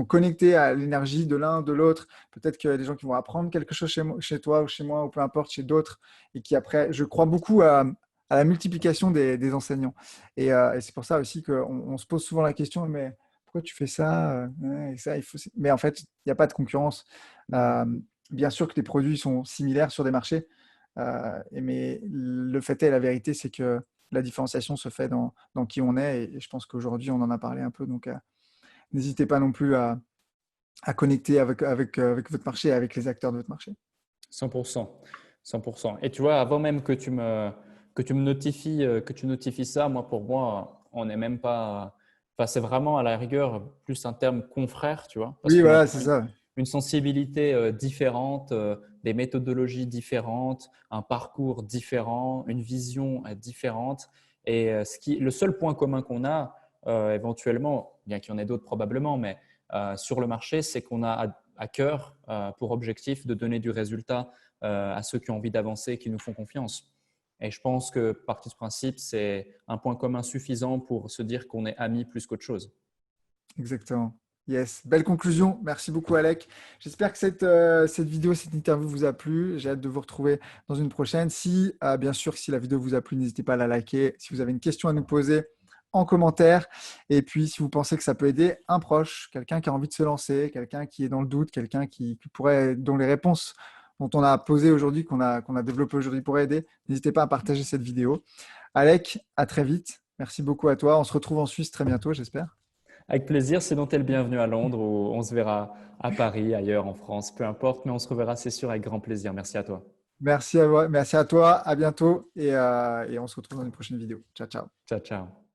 connecter à l'énergie de l'un, de l'autre. Peut-être qu'il y a des gens qui vont apprendre quelque chose chez toi ou chez moi ou peu importe chez d'autres. Et qui après, je crois beaucoup à la multiplication des enseignants. Et c'est pour ça aussi qu'on se pose souvent la question, mais pourquoi tu fais ça? Ouais, et ça, Mais en fait, il n'y a pas de concurrence. Euh, Bien sûr que les produits sont similaires sur des marchés, mais le fait est, la vérité, c'est que la différenciation se fait dans qui on est. Et je pense qu'aujourd'hui, on en a parlé un peu. Donc, n'hésitez pas non plus à connecter avec votre marché et avec les acteurs de votre marché. 100%. 100%. Et tu vois, avant même que tu me notifies, que tu notifies ça, pour moi, on n'est même pas. Enfin, c'est vraiment à la rigueur plus un terme confrère, tu vois, parce Oui, qu'on a voilà, c'est ça. une sensibilité différente, des méthodologies différentes, un parcours différent, une vision différente. Et le seul point commun qu'on a, éventuellement, bien qu'il y en ait d'autres probablement, mais sur le marché, c'est qu'on a à cœur pour objectif de donner du résultat à ceux qui ont envie d'avancer et qui nous font confiance. Et je pense que partie de ce principe, c'est un point commun suffisant pour se dire qu'on est amis plus qu'autre chose. Exactement. Yes, belle conclusion. Merci beaucoup, Alec. J'espère que cette vidéo, cette interview vous a plu. J'ai hâte de vous retrouver dans une prochaine. Bien sûr, si la vidéo vous a plu, n'hésitez pas à la liker. Si vous avez une question à nous poser, en commentaire. Et puis, si vous pensez que ça peut aider un proche, quelqu'un qui a envie de se lancer, quelqu'un qui est dans le doute, quelqu'un qui pourrait, dont les réponses dont on a posé aujourd'hui, qu'on a développées aujourd'hui pourraient aider, n'hésitez pas à partager cette vidéo. Alec, à très vite. Merci beaucoup à toi. On se retrouve en Suisse très bientôt, j'espère. Avec plaisir, sinon t'es le bienvenu à Londres ou on se verra à Paris, ailleurs en France, peu importe, mais on se reverra, c'est sûr, avec grand plaisir. Merci à toi. Merci à toi. À bientôt et on se retrouve dans une prochaine vidéo. Ciao, ciao. Ciao, ciao.